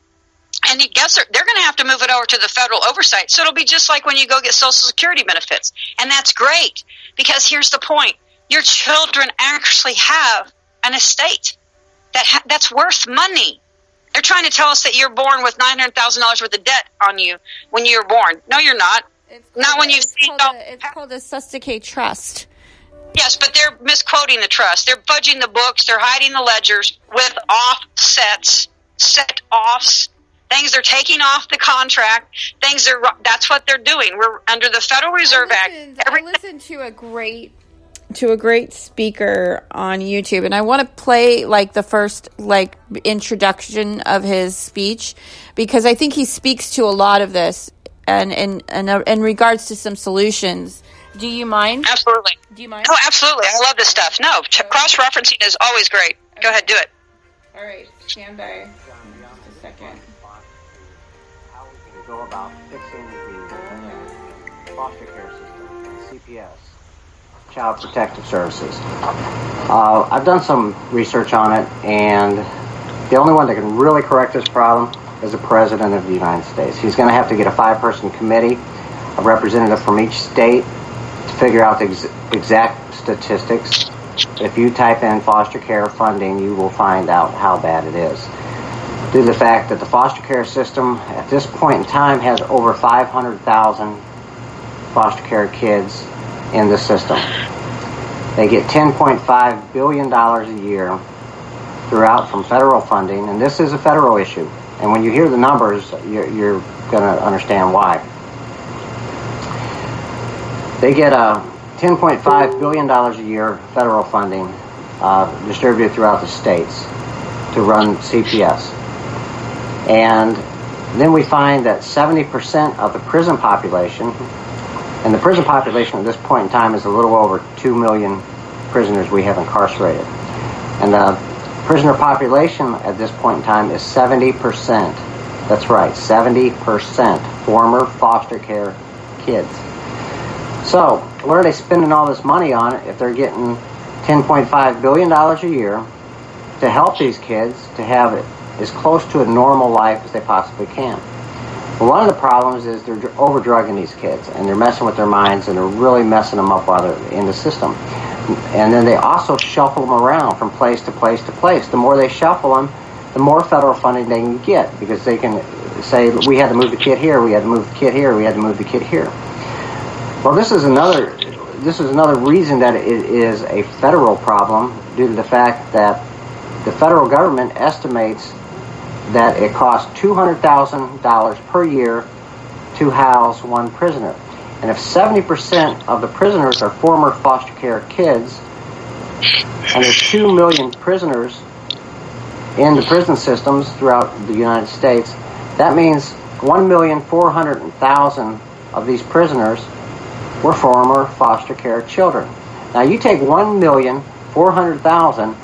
And guess they're going to have to move it over to the federal oversight. So it'll be just like when you go get Social Security benefits. And that's great, because here's the point. Your children actually have an estate that's worth money. They're trying to tell us that you're born with $900,000 worth of debt on you when you were born. No, you're not. Not when you've seen. It's called a Susticate Trust. Yes, but they're misquoting the trust. They're fudging the books. They're hiding the ledgers with offsets, set-offs, things they're taking off the contract. That's what they're doing. We're under the Federal Reserve Act. I listened to a great speaker on YouTube, and I want to play the first introduction of his speech, because I think he speaks to a lot of this and in regards to some solutions. Do you mind? Absolutely. Do you mind? Oh, absolutely. I love this stuff. No, cross-referencing is always great. Go ahead, do it. All right, stand by just a second. How we can go about fixing the foster care system, CPS, Child Protective Services. I've done some research on it, and the only one that can really correct this problem is the President of the United States. He's going to have to get a 5-person committee, a representative from each state, to figure out the exact statistics. If you type in foster care funding, you will find out how bad it is. Due to the fact that the foster care system at this point in time has over 500,000 foster care kids in the system. They get $10.5 billion a year throughout from federal funding, and this is a federal issue. And when you hear the numbers, you're going to understand why. They get $10.5 billion a year federal funding distributed throughout the states to run CPS. And then we find that 70% of the prison population And the prison population at this point in time is a little over 2 million prisoners we have incarcerated. And the prisoner population at this point in time is 70%. That's right, 70% former foster care kids. So, what are they spending all this money on if they're getting $10.5 billion a year to help these kids to have it as close to a normal life as they possibly can? Well, one of the problems is they're over-drugging these kids, and they're messing with their minds, and they're really messing them up while they're in the system. And then they also shuffle them around from place to place to place. The more they shuffle them, the more federal funding they can get, because they can say, we had to move the kid here, we had to move the kid here, we had to move the kid here. Well, this is another reason that it is a federal problem, due to the fact that the federal government estimates that it costs $200,000 per year to house one prisoner. And if 70% of the prisoners are former foster care kids, and there's 2 million prisoners in the prison systems throughout the United States, that means 1,400,000 of these prisoners were former foster care children. Now you take 1,400,000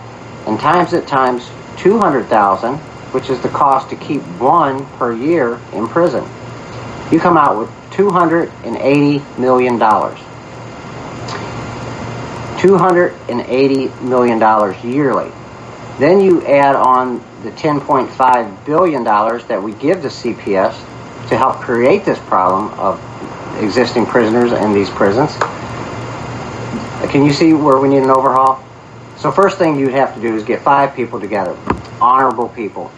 and times it times 200,000, which is the cost to keep one per year in prison. You come out with $280 million. $280 million yearly. Then you add on the $10.5 billion that we give to CPS to help create this problem of existing prisoners in these prisons. Can you see where we need an overhaul? So first thing you'd have to do is get 5 people together, honorable people,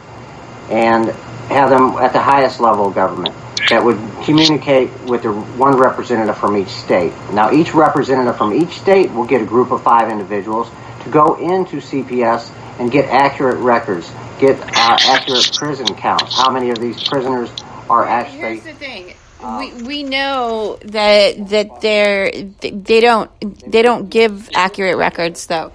and have them at the highest level of government that would communicate with the one representative from each state. Now each representative from each state will get a group of 5 individuals to go into CPS and get accurate records, get accurate prison counts, how many of these prisoners are actually... Here's the thing. We know that they don't give accurate records, though.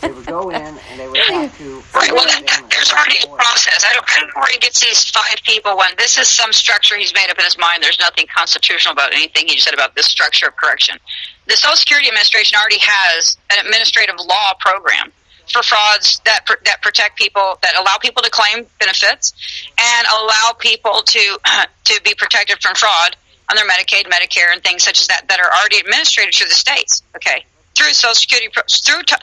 They would go in and they would have to... Right, well, there's already a process. I don't know where he gets these 5 people when this is some structure he's made up in his mind. There's nothing constitutional about anything he just said about this structure of correction. The Social Security Administration already has an administrative law program for frauds that protect people, that allow people to claim benefits and allow people to be protected from fraud on their Medicaid, Medicare, and things such as that are already administered through the states. Okay, through Social Security,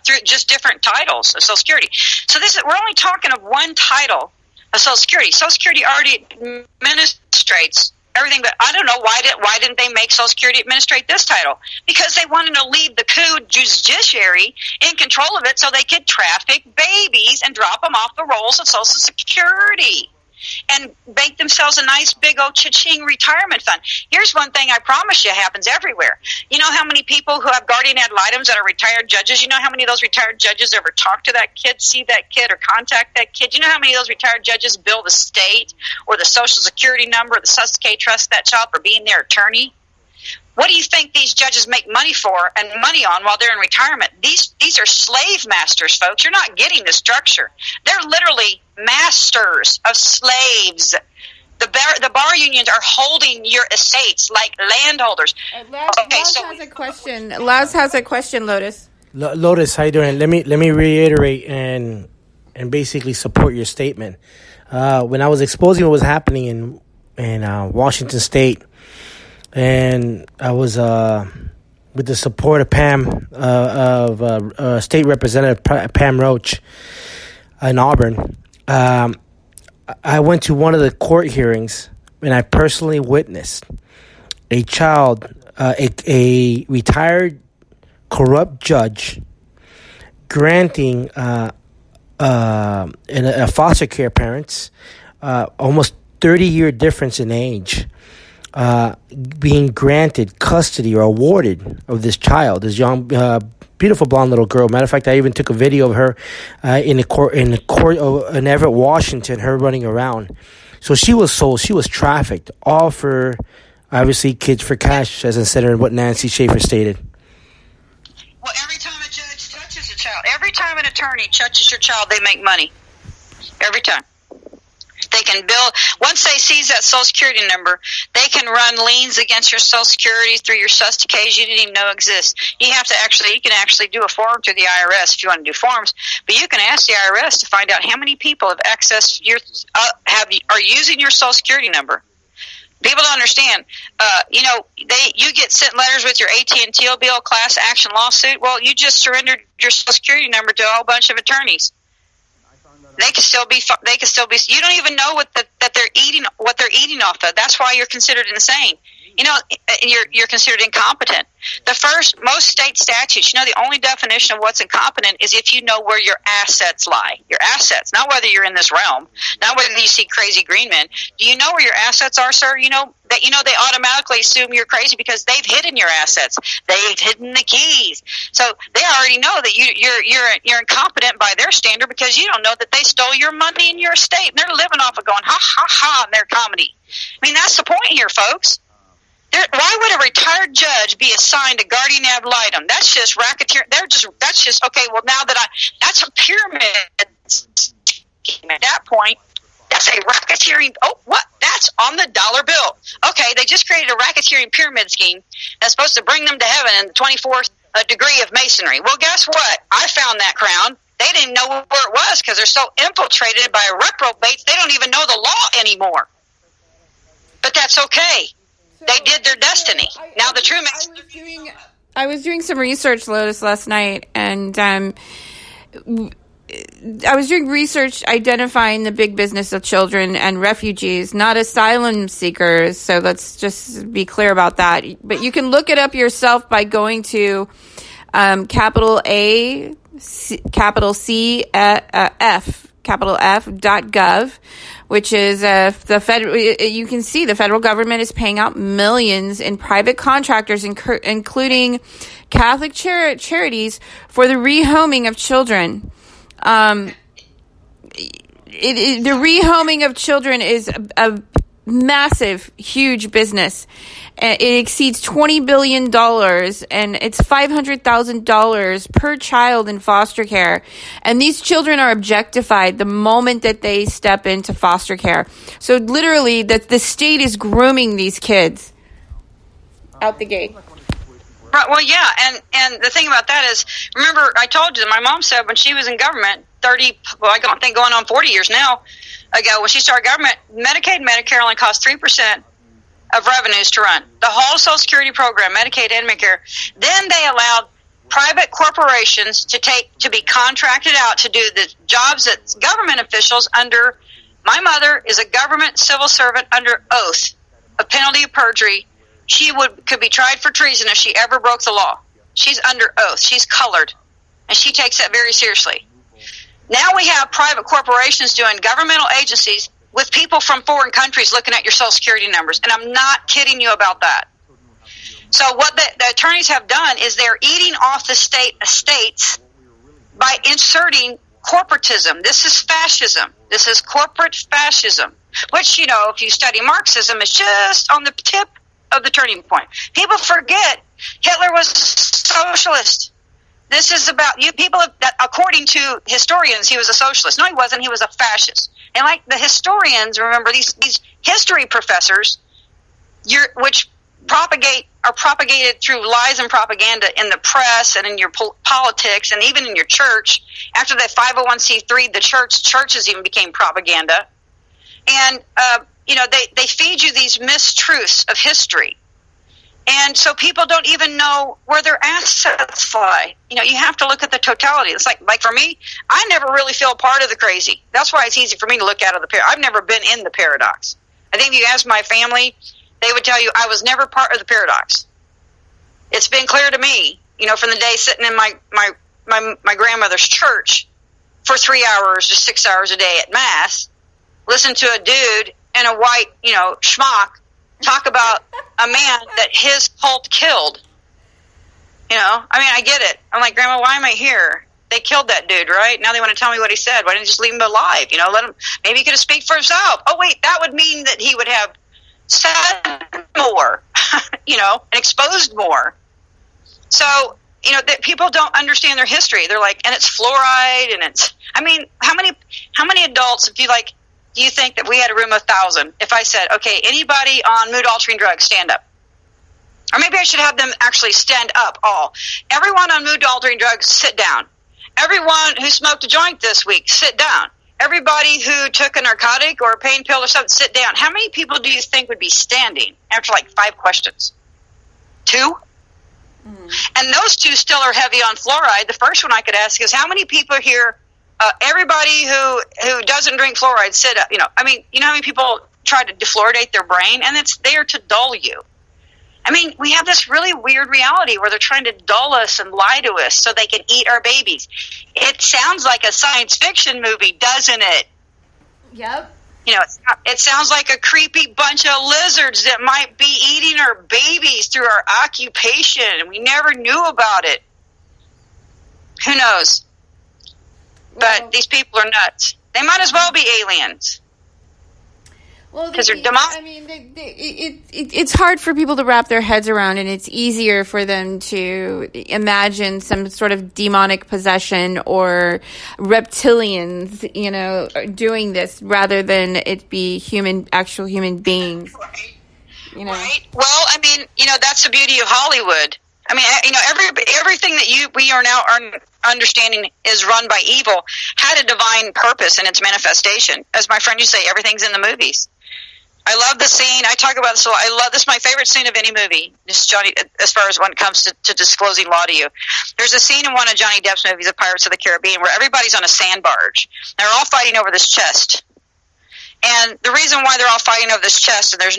through just different titles of Social Security. So we're only talking of one title of Social Security. Social Security already administrates everything, but I don't know why didn't they make Social Security administrate this title? Because they wanted to leave the coup judiciary in control of it so they could traffic babies and drop them off the rolls of Social Security and make themselves a nice big old cha-ching retirement fund. Here's one thing I promise you happens everywhere. You know how many people who have guardian ad litems that are retired judges, you know how many of those retired judges ever talk to that kid, see that kid, or contact that kid? You know how many of those retired judges bill the state or the Social Security number or the Susquehanna Trust that child for being their attorney? What do you think these judges make money for and money on while they're in retirement? These are slave masters, folks. You're not getting the structure. They're literally masters of slaves. The bar unions are holding your estates like landholders. Laz has a question. Laz has a question, Lotus. Lotus, how you doing? Let me reiterate and basically support your statement. When I was exposing what was happening in Washington State, and I was with the support of State Representative Pam Roach in Auburn. I went to one of the court hearings, and I personally witnessed a child, a retired corrupt judge, granting a foster care parents almost 30-year difference in age, being granted custody or awarded of this child, this young, beautiful blonde little girl. Matter of fact, I even took a video of her in the court in Everett, Washington, her running around. So she was sold, she was trafficked, all for obviously kids for cash, as I said, in what Nancy Schaefer stated. Well, every time a judge touches a child, every time an attorney touches your child, they make money. Every time. They can build, once they seize that Social Security number, they can run liens against your Social Security through your suscitation you didn't even know exists. You can actually do a form to the IRS if you want to do forms, but you can ask the IRS to find out how many people have accessed are using your Social Security number. People don't understand. You get sent letters with your AT&T bill, class action lawsuit. Well, you just surrendered your Social Security number to a whole bunch of attorneys. They can still be. You don't even know what they're eating off of. That's why you're considered insane. You're considered incompetent. Most state statutes, the only definition of what's incompetent is if you know where your assets lie. Your assets, not whether you're in this realm, not whether you see crazy green men. Do you know where your assets are, sir? They automatically assume you're crazy because they've hidden your assets. They've hidden the keys. So they already know that you're incompetent by their standard because you don't know that they stole your money in your estate and they're living off of going ha ha ha in their comedy. I mean, that's the point here, folks. Why would a retired judge be assigned a guardian ad litem? That's just racketeering. That's just okay. Well, that's a pyramid scheme. At that point, that's a racketeering. Oh, what? That's on the dollar bill. Okay, they just created a racketeering pyramid scheme that's supposed to bring them to heaven in the 24th degree of masonry. Well, guess what? I found that crown. They didn't know where it was because they're so infiltrated by reprobates. They don't even know the law anymore. But that's okay. They did their destiny. Now the true I was doing some research, Lotus, last night, and I was doing research identifying the big business of children and refugees, not asylum seekers. So let's just be clear about that. But you can look it up yourself by going to capital F.gov, which is the federal. You can see the federal government is paying out millions in private contractors, including Catholic charities, for the rehoming of children. The rehoming of children is a massive, huge business. It exceeds $20 billion, and it's $500,000 per child in foster care. And these children are objectified the moment that they step into foster care. So literally, the state is grooming these kids out the gate. Right. Well, yeah, and the thing about that is, remember, I told you that my mom said when she was in government, I think going on 40 years now ago, when she started government, Medicaid and Medicare only cost 3% of revenues to run. The whole Social Security program, Medicaid and Medicare. Then they allowed private corporations to be contracted out to do the jobs that government officials under. My mother is a government civil servant under oath, a penalty of perjury. She could be tried for treason if she ever broke the law. She's under oath. She's colored, and she takes that very seriously. Now we have private corporations doing governmental agencies with people from foreign countries looking at your Social Security numbers, and I'm not kidding you about that. So what the attorneys have done is they're eating off the state estates by inserting corporatism. This is fascism. This is corporate fascism, which, if you study Marxism, is just on the tip of the turning point. People forget Hitler was a socialist. This is about you people that, according to historians, he was a socialist. No, he wasn't. He was a fascist. And like the historians, remember these history professors, which are propagated through lies and propaganda in the press and in your politics and even in your church. After the 501c3, the churches even became propaganda. And they feed you these mistruths of history. And so people don't even know where their assets lie. You have to look at the totality. It's like for me, I never really feel part of the crazy. That's why it's easy for me to look out of the paradox. I've never been in the paradox. I think if you ask my family, they would tell you I was never part of the paradox. It's been clear to me, from the day sitting in my grandmother's church for 3 hours or 6 hours a day at Mass, listen to a dude in a white, schmuck talk about a man that his cult killed. I get it. I'm like, Grandma, why am I here? They killed that dude, right? Now they want to tell me what he said. Why didn't you just leave him alive? Let him, maybe he could have speak for himself. Oh, wait, that would mean that he would have said more, and exposed more. So, that people don't understand their history. They're like, and it's fluoride, and it's, how many adults, if you do you think that we had a room of 1,000? If I said, okay, anybody on mood-altering drugs, stand up. Or maybe I should have them actually stand up all. Everyone on mood-altering drugs, sit down. Everyone who smoked a joint this week, sit down. Everybody who took a narcotic or a pain pill or something, sit down. How many people do you think would be standing after like 5 questions? 2? And those 2 still are heavy on fluoride. The first one I could ask is, how many people here, everybody who doesn't drink fluoride, sit up. You know how many people try to defluoridate their brain, and it's there to dull you. I mean, we have this really weird reality where they're trying to dull us and lie to us so they can eat our babies. It sounds like a science fiction movie, doesn't it? Yep. You know, it sounds like a creepy bunch of lizards that might be eating our babies through our occupation, and we never knew about it. Who knows? But these people are nuts. They might as well be aliens. Well, because they're demonic. I mean, it's hard for people to wrap their heads around, and it's easier for them to imagine some sort of demonic possession or reptilians, doing this rather than it be actual human beings. Right. Right. Well, I mean, that's the beauty of Hollywood. I mean, everything that we are now understanding is run by evil had a divine purpose in its manifestation. As my friend used to say, everything's in the movies. I love the scene. I talk about this a lot. I love this. My favorite scene of any movie. This Johnny, as far as when it comes to disclosing law to you. There's a scene in one of Johnny Depp's movies, The Pirates of the Caribbean, where everybody's on a sand barge. They're all fighting over this chest. And the reason why they're all fighting over this chest, and there's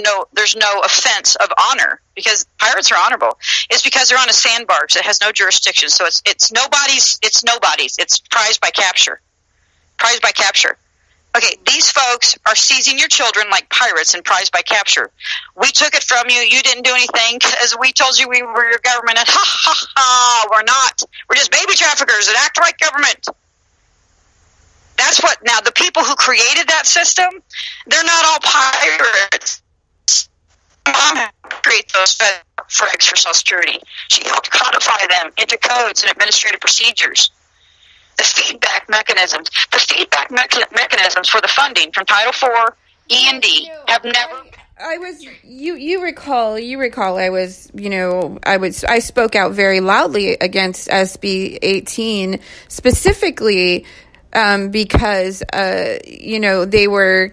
no offense of honor, because pirates are honorable, is because they're on a sand barge that has no jurisdiction. So it's nobody's. It's prized by capture. Prized by capture. Okay, these folks are seizing your children like pirates and prized by capture. We took it from you. You didn't do anything because we told you we were your government. And ha, ha, ha, we're not. We're just baby traffickers that act like government. That's what, now, the people who created that system, they're not all pirates. Mom helped create those frags for Social Security. She helped codify them into codes and administrative procedures. The feedback mechanisms for the funding from Title IV, E and D have never. You recall. I spoke out very loudly against SB 18 specifically because they were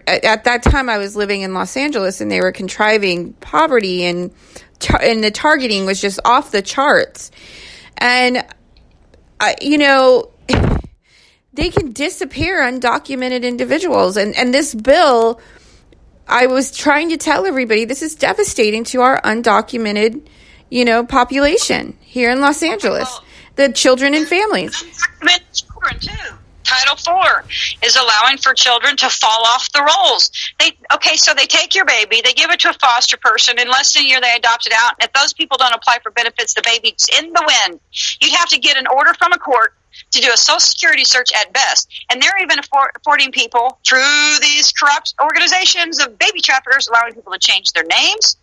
at that time I was living in Los Angeles, and they were contriving poverty, and the targeting was just off the charts, and. They can disappear undocumented individuals. And this bill, I was trying to tell everybody, this is devastating to our undocumented, population here in Los Angeles. The children and families. Undocumented children, too. Title IV is allowing for children to fall off the rolls. So they take your baby, they give it to a foster person. In less than a year, they adopt it out. If those people don't apply for benefits, the baby's in the wind. You'd have to get an order from a court to do a Social Security search at best. And they're even affording people, through these corrupt organizations of baby traffickers, allowing people to change their names,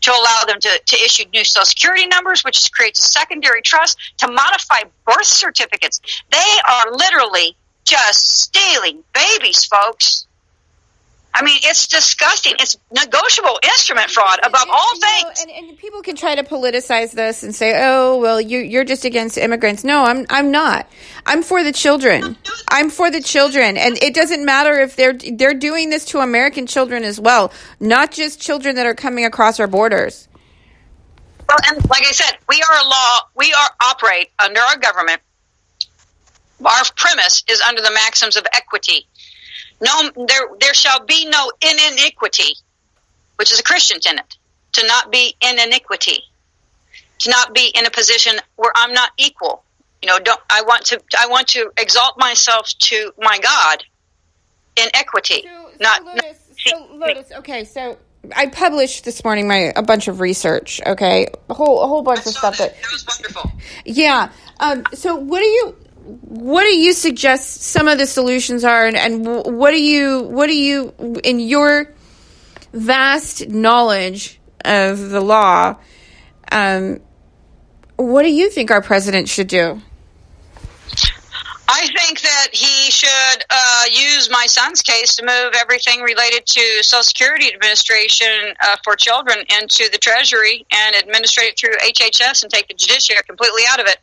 to allow them to issue new Social Security numbers, which creates a secondary trust, to modify birth certificates. They are literally just stealing babies, folks. I mean, it's disgusting. It's negotiable instrument fraud above all things. And people can try to politicize this and say, "Oh, well, you're just against immigrants." No, I'm not. I'm for the children. I'm for the children, and it doesn't matter if they're doing this to American children as well, not just children that are coming across our borders. Well, and like I said, we operate under our government. Our premise is under the maxims of equity. No, there shall be no iniquity, which is a Christian tenet. To not be in iniquity, to not be in a position where I'm not equal. I want to exalt myself to my God in equity. Lotus. Okay, so I published this morning a bunch of research. Okay, a whole bunch of stuff that was wonderful. Yeah. So what do you suggest some of the solutions are, and what do you in your vast knowledge of the law, what do you think our president should do? I think that he should use my son's case to move everything related to Social Security Administration for children into the Treasury and administrate it through HHS and take the judiciary completely out of it,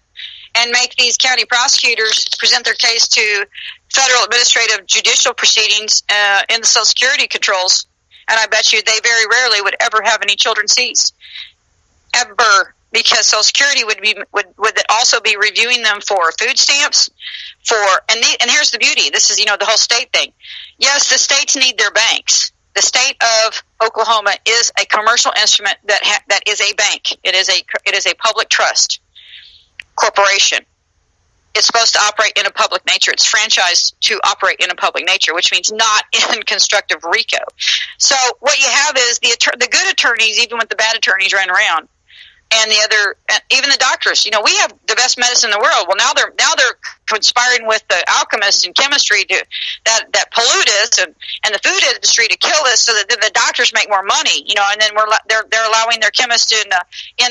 and make these county prosecutors present their case to federal administrative judicial proceedings in the Social Security controls. And I bet you they very rarely would ever have any children seized. Ever. Because Social Security would also be reviewing them for food stamps, and here's the beauty. This is, the whole state thing. Yes, the states need their banks. The state of Oklahoma is a commercial instrument that is a bank. It is a public trust corporation. It's supposed to operate in a public nature. It's franchised to operate in a public nature, which means not in constructive RICO. So what you have is the good attorneys, even with the bad attorneys running around, and even the doctors. We have the best medicine in the world. Well, now they're conspiring with the alchemists in chemistry that pollute us and the food industry to kill us, so that the doctors make more money. And then they're allowing their chemists in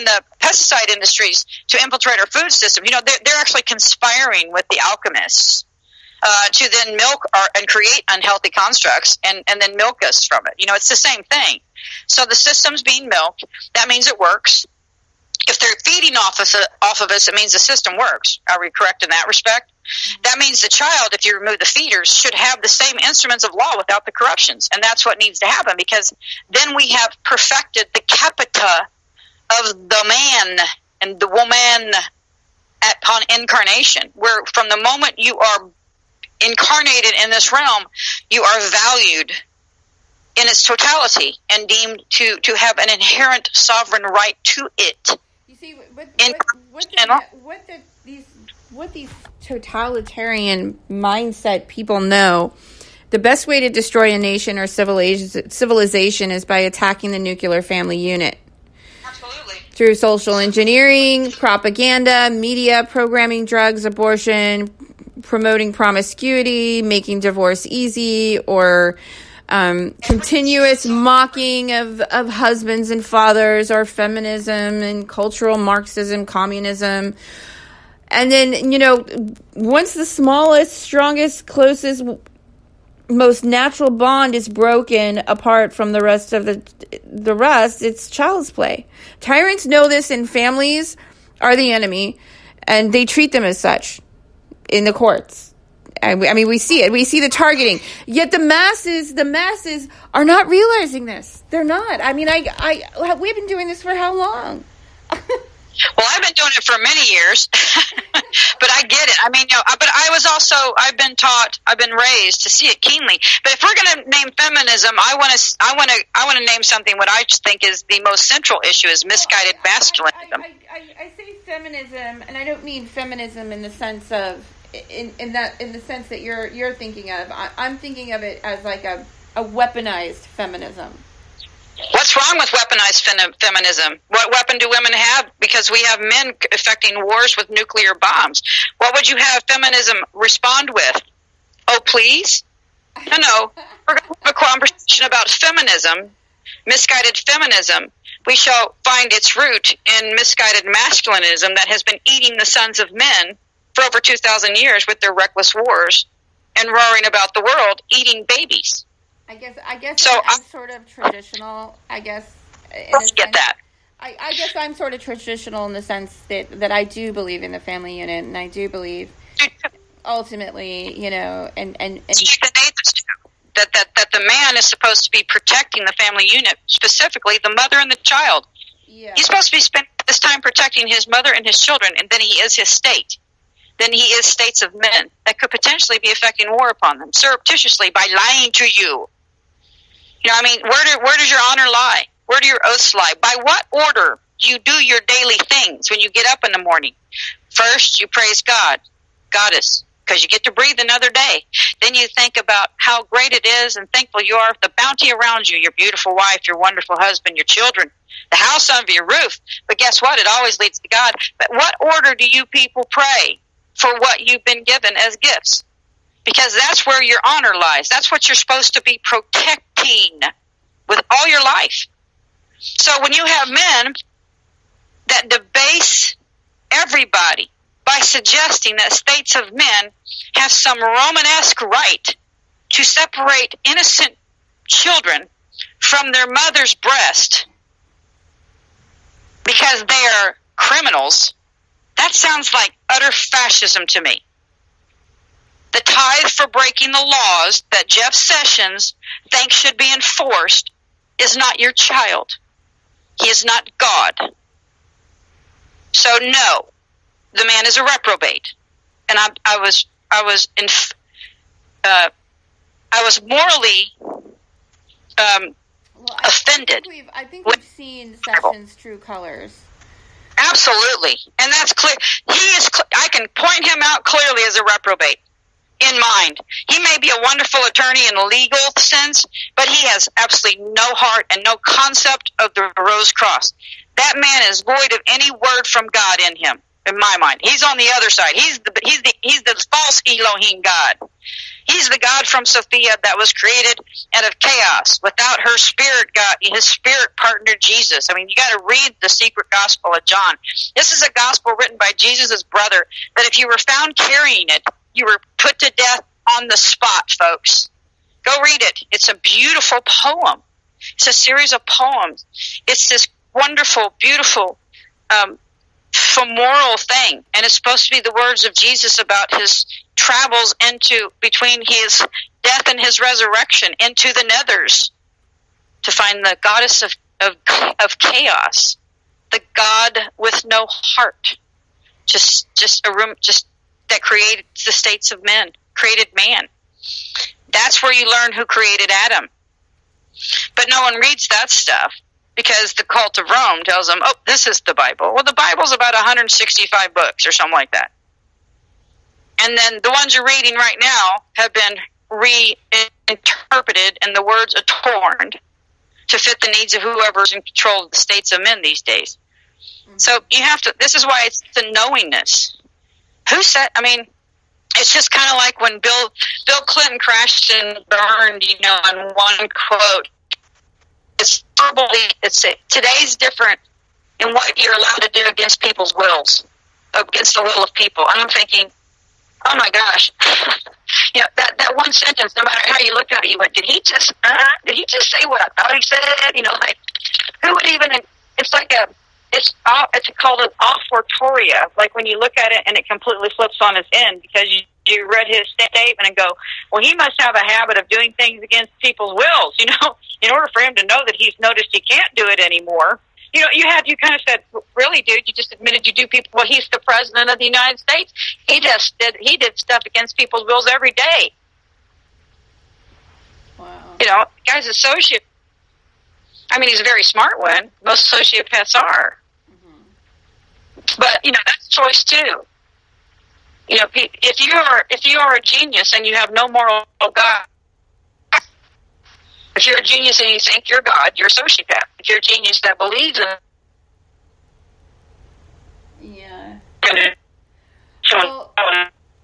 the pesticide industries to infiltrate our food system. They're actually conspiring with the alchemists to then milk and create unhealthy constructs and then milk us from it. It's the same thing. So the system's being milked. That means it works. If they're feeding off of us, it means the system works. Are we correct in that respect? That means the child, if you remove the feeders, should have the same instruments of law without the corruptions. And that's what needs to happen, because then we have perfected the capita of the man and the woman upon incarnation, where from the moment you are incarnated in this realm, you are valued in its totality and deemed to have an inherent sovereign right to it. You see, what these totalitarian mindset people know, the best way to destroy a nation or civilization is by attacking the nuclear family unit. Absolutely. Through social engineering, propaganda, media, programming drugs, abortion, promoting promiscuity, making divorce easy, or continuous mocking of husbands and fathers, or feminism and cultural Marxism, communism. And then, once the smallest, strongest, closest, most natural bond is broken apart from the rest of the rest, it's child's play. Tyrants know this, and families are the enemy, and they treat them as such in the courts. I mean, we see it. We see the targeting. Yet the masses are not realizing this. They're not. I mean, we've been doing this for how long? Well, I've been doing it for many years, but I get it. I mean, but I've been raised to see it keenly. But if we're going to name feminism, I want to name something what I think is the most central issue is misguided masculinism. I say feminism, and I don't mean feminism in the sense of in the sense that you're thinking of. I'm thinking of it as like a weaponized feminism. What's wrong with weaponized feminism? What weapon do women have? Because we have men effecting wars with nuclear bombs. What would you have feminism respond with? Oh, please? No. We're going to have a conversation about feminism, misguided feminism. We shall find its root in misguided masculinism that has been eating the sons of men for over 2,000 years with their reckless wars and roaring about the world, eating babies. I guess so I'm sort of traditional, I guess. Let's get that. I guess I'm sort of traditional in the sense that I do believe in the family unit, and I do believe ultimately, and that the man is supposed to be protecting the family unit, specifically the mother and the child. Yeah. He's supposed to be spending this time protecting his mother and his children, and then he is his state. Then he is states of men that could potentially be effecting war upon them surreptitiously by lying to you. Where does your honor lie? Where do your oaths lie? By what order do you do your daily things when you get up in the morning? First, you praise God, Goddess, because you get to breathe another day. Then you think about how great it is and thankful you are for the bounty around you, your beautiful wife, your wonderful husband, your children, the house under your roof. But guess what? It always leads to God. But what order do you people pray for what you've been given as gifts? Because that's where your honor lies. That's what you're supposed to be protecting with all your life. So when you have men that debase everybody by suggesting that states of men have some Romanesque right to separate innocent children from their mother's breast because they are criminals, that sounds like utter fascism to me. The tithe for breaking the laws that Jeff Sessions thinks should be enforced is not your child. He is not God. So no, the man is a reprobate, and I was morally offended. I think we've seen Sessions' true colors. Absolutely, and that's clear. I can point him out clearly as a reprobate. In mind, he may be a wonderful attorney in a legal sense, but he has absolutely no heart and no concept of the Rose Cross. That man is void of any word from God in him. In my mind, he's on the other side. He's the false Elohim God. He's the God from Sophia that was created out of chaos without her spirit God, his spirit partner Jesus. I mean, you got to read the secret gospel of John. This is a gospel written by Jesus' brother that if you were found carrying it, you were put to death on the spot, folks. Go read it. It's a beautiful poem. It's a series of poems. It's this wonderful, beautiful, femoral thing, and it's supposed to be the words of Jesus about his travels between his death and his resurrection into the nethers to find the goddess of chaos, the God with no heart, just that created the states of men, created man. That's where you learn who created Adam. But no one reads that stuff because the cult of Rome tells them, oh, this is the Bible. Well, the Bible's about 165 books or something like that. And then the ones you're reading right now have been reinterpreted and the words adorned to fit the needs of whoever's in control of the states of men these days. Mm-hmm. So you have to, this is why it's the knowingness. Who said, I mean, it's just kind of like when Bill Clinton crashed and burned, on one quote. Today's different in what you're allowed to do against people's wills, against the will of people. And I'm thinking, oh my gosh, that one sentence, no matter how you look at it, you went, did he just say what I thought he said? Like, who would even, it's called an offertoria, like when you look at it and it completely flips on its end because you read his statement and go, well, he must have a habit of doing things against people's wills, in order for him to know that he's noticed he can't do it anymore. You kind of said, really, dude, you just admitted you do people, well, he's the president of the United States. He did stuff against people's wills every day. Wow. Guy's a sociopath. I mean, he's a very smart one. Most sociopaths are. Mm-hmm. But, that's choice too. If you are a genius and you have no moral God, if you're a genius and you think you're God, you're a sociopath. If you're a genius that believes in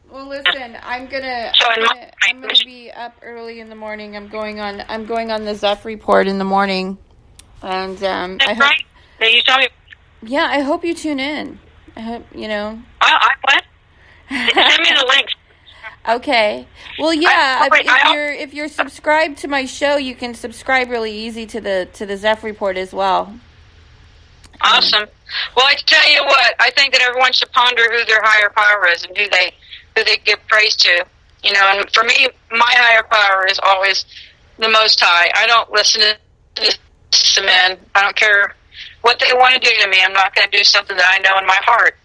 Well, listen, I'm gonna be up early in the morning. I'm going on the Zeph report in the morning, and I hope. You tell me. Yeah, I hope you tune in. I hope I went. Send me the links. Okay. Well, yeah. If you're subscribed to my show, you can subscribe really easy to the Zeph report as well. Awesome. Well, I tell you what, I think that everyone should ponder who their higher power is and who they give praise to. And for me, my higher power is always the Most High. I don't listen to men. I don't care what they want to do to me. I'm not going to do something that I know in my heart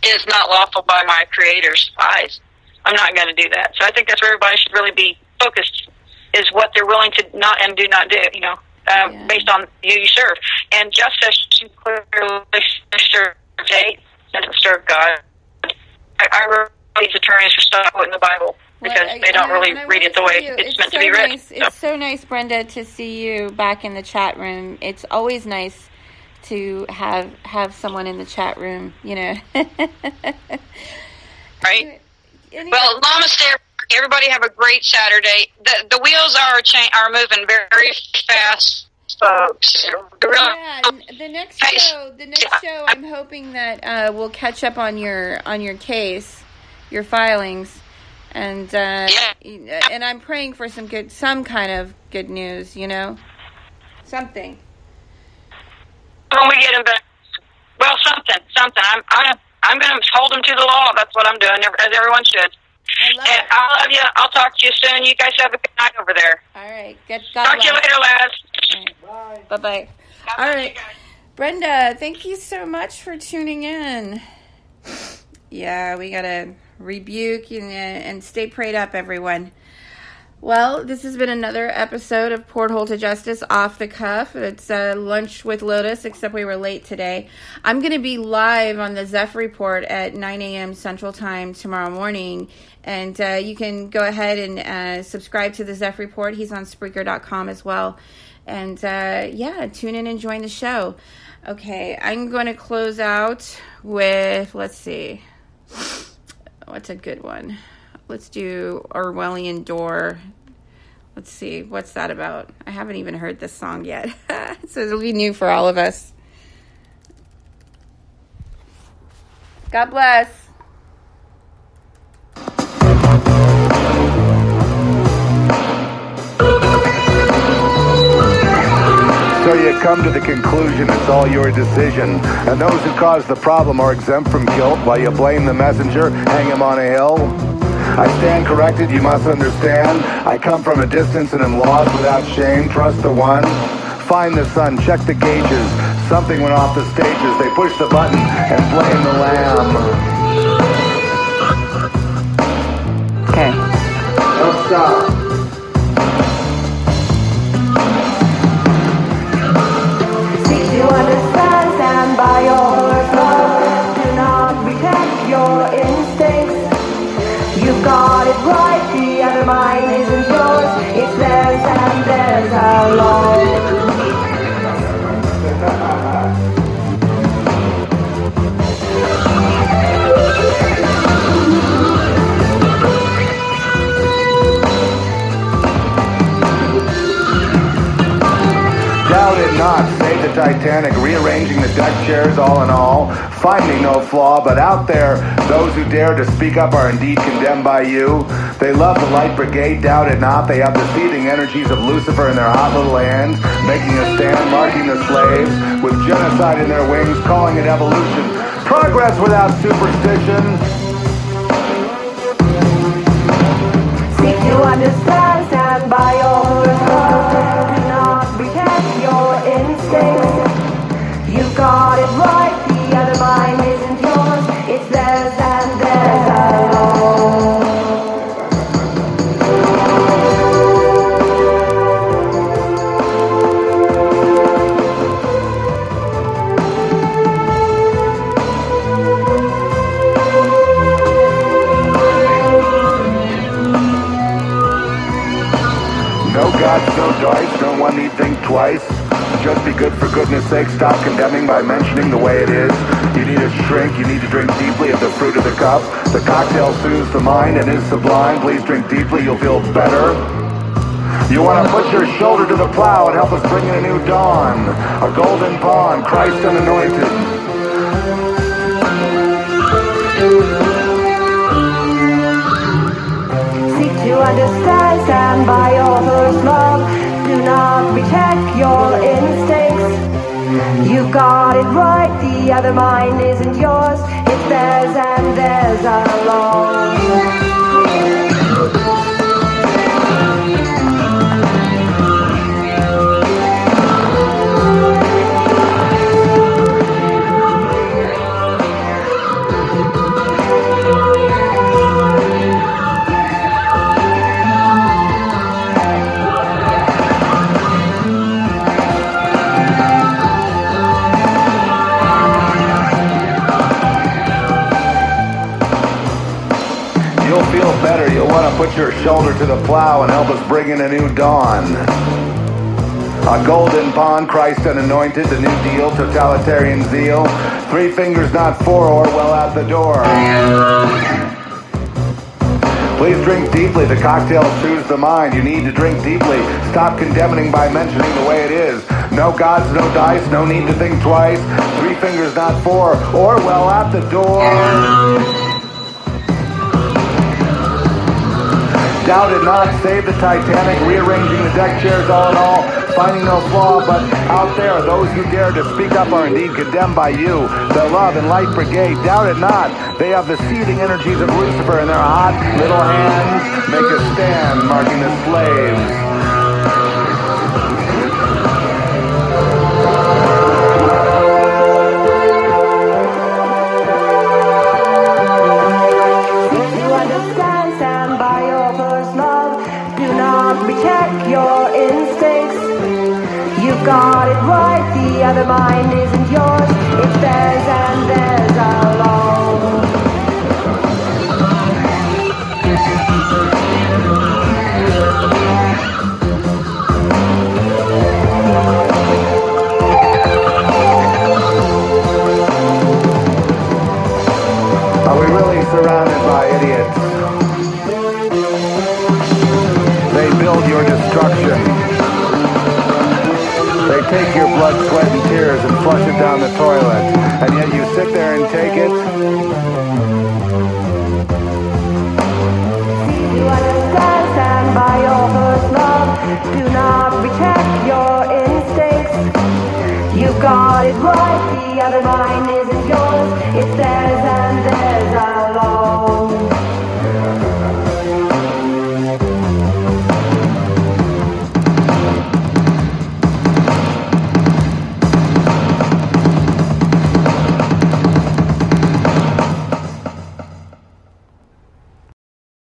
is not lawful by my Creator's eyes. I'm not going to do that. So I think that's where everybody should really be focused, is what they're willing to not and do not do, based on who you serve. And justice clearly serve Jay, doesn't serve God. I really these attorneys for stop quoting the Bible because they don't really read it the way it's meant to be read. It's so nice, Brenda, to see you back in the chat room. It's always nice to have someone in the chat room, Right? Well, namaste. Everybody have a great Saturday. The wheels are moving very fast folks. Yeah, the next show, I'm hoping that we'll catch up on your case, your filings, and and I'm praying for some kind of good news. Something. When we get him back, well, something. I'm going to hold him to the law. That's what I'm doing, as everyone should. I love you. I'll talk to you soon. You guys have a good night over there. All right. Talk to you later, lads. Right. Bye. All right. Brenda, thank you so much for tuning in. Yeah, we got to rebuke and stay prayed up, everyone. Well, this has been another episode of Porthole to Justice Off the Cuff. It's Lunch with Lotus, except we were late today. I'm going to be live on the Zeph Report at 9 a.m. Central Time tomorrow morning. And you can go ahead and subscribe to the Zeph Report. He's on Spreaker.com as well. And tune in and join the show. Okay, I'm going to close out with, let's see, what's a good one? Let's do Orwellian Door. Let's see, what's that about? I haven't even heard this song yet, so it'll be new for all of us. God bless. So you come to the conclusion it's all your decision, and those who caused the problem are exempt from guilt, while you blame the messenger, hang him on a hill. I stand corrected, you must understand. I come from a distance and am lost without shame. Trust the one. Find the sun, check the gauges. Something went off the stages. They push the button and blame the lamb. Okay. Don't stop. Seek to understand, stand by your love. Do not reject your instincts. You've got it right, the other mind isn't yours. It's theirs and theirs alone. Doubt it not, save the Titanic, rearranging the deck chairs all in all, finding no flaw, but out there, those who dare to speak up are indeed condemned by you. They love the light brigade, doubt it not, they have the seething energies of Lucifer in their hot little hands, making a stand, marking the slaves, with genocide in their wings, calling it evolution. Progress without superstition. Seek to understand, stand by your love. Do not reject your instincts. You've got it right, the other mind isn't yours. It's theirs and theirs alone. No gods, no dice, no one need think twice. Just be good for goodness sake, stop condemning by mentioning the way it is. You need to shrink, you need to drink deeply of the fruit of the cup. The cocktail soothes the mind and is sublime. Please drink deeply, you'll feel better. You want to put your shoulder to the plow and help us bring in a new dawn. A golden pawn, Christ unanointed. Seek to understand, stand by your first love. Do not reject your instincts. You've got it right, the other mind isn't yours. It's theirs and theirs alone. You'll feel better. You'll want to put your shoulder to the plow and help us bring in a new dawn. A golden pawn, Christ unanointed, the new deal, totalitarian zeal. 3 fingers, not 4, or well out the door. Please drink deeply. The cocktail soothes the mind. You need to drink deeply. Stop condemning by mentioning the way it is. No gods, no dice, no need to think twice. 3 fingers, not 4. Orwell at the door. Doubt it not, save the Titanic, rearranging the deck chairs all in all, finding no flaw, but out there, those who dare to speak up are indeed condemned by you. The love and light brigade, doubt it not, they have the seething energies of Lucifer in their hot little hands, make a stand, marking the slaves. Check your instincts. You got it right, the other mind isn't yours. It's theirs and theirs alone. Are we really surrounded by idiots? They build your destruction. They take your blood, sweat, and tears and flush it down the toilet. And yet you sit there and take it. You understand, stand by your first love. Do not reject your instincts. You got it right, the other mind isn't yours. It's theirs and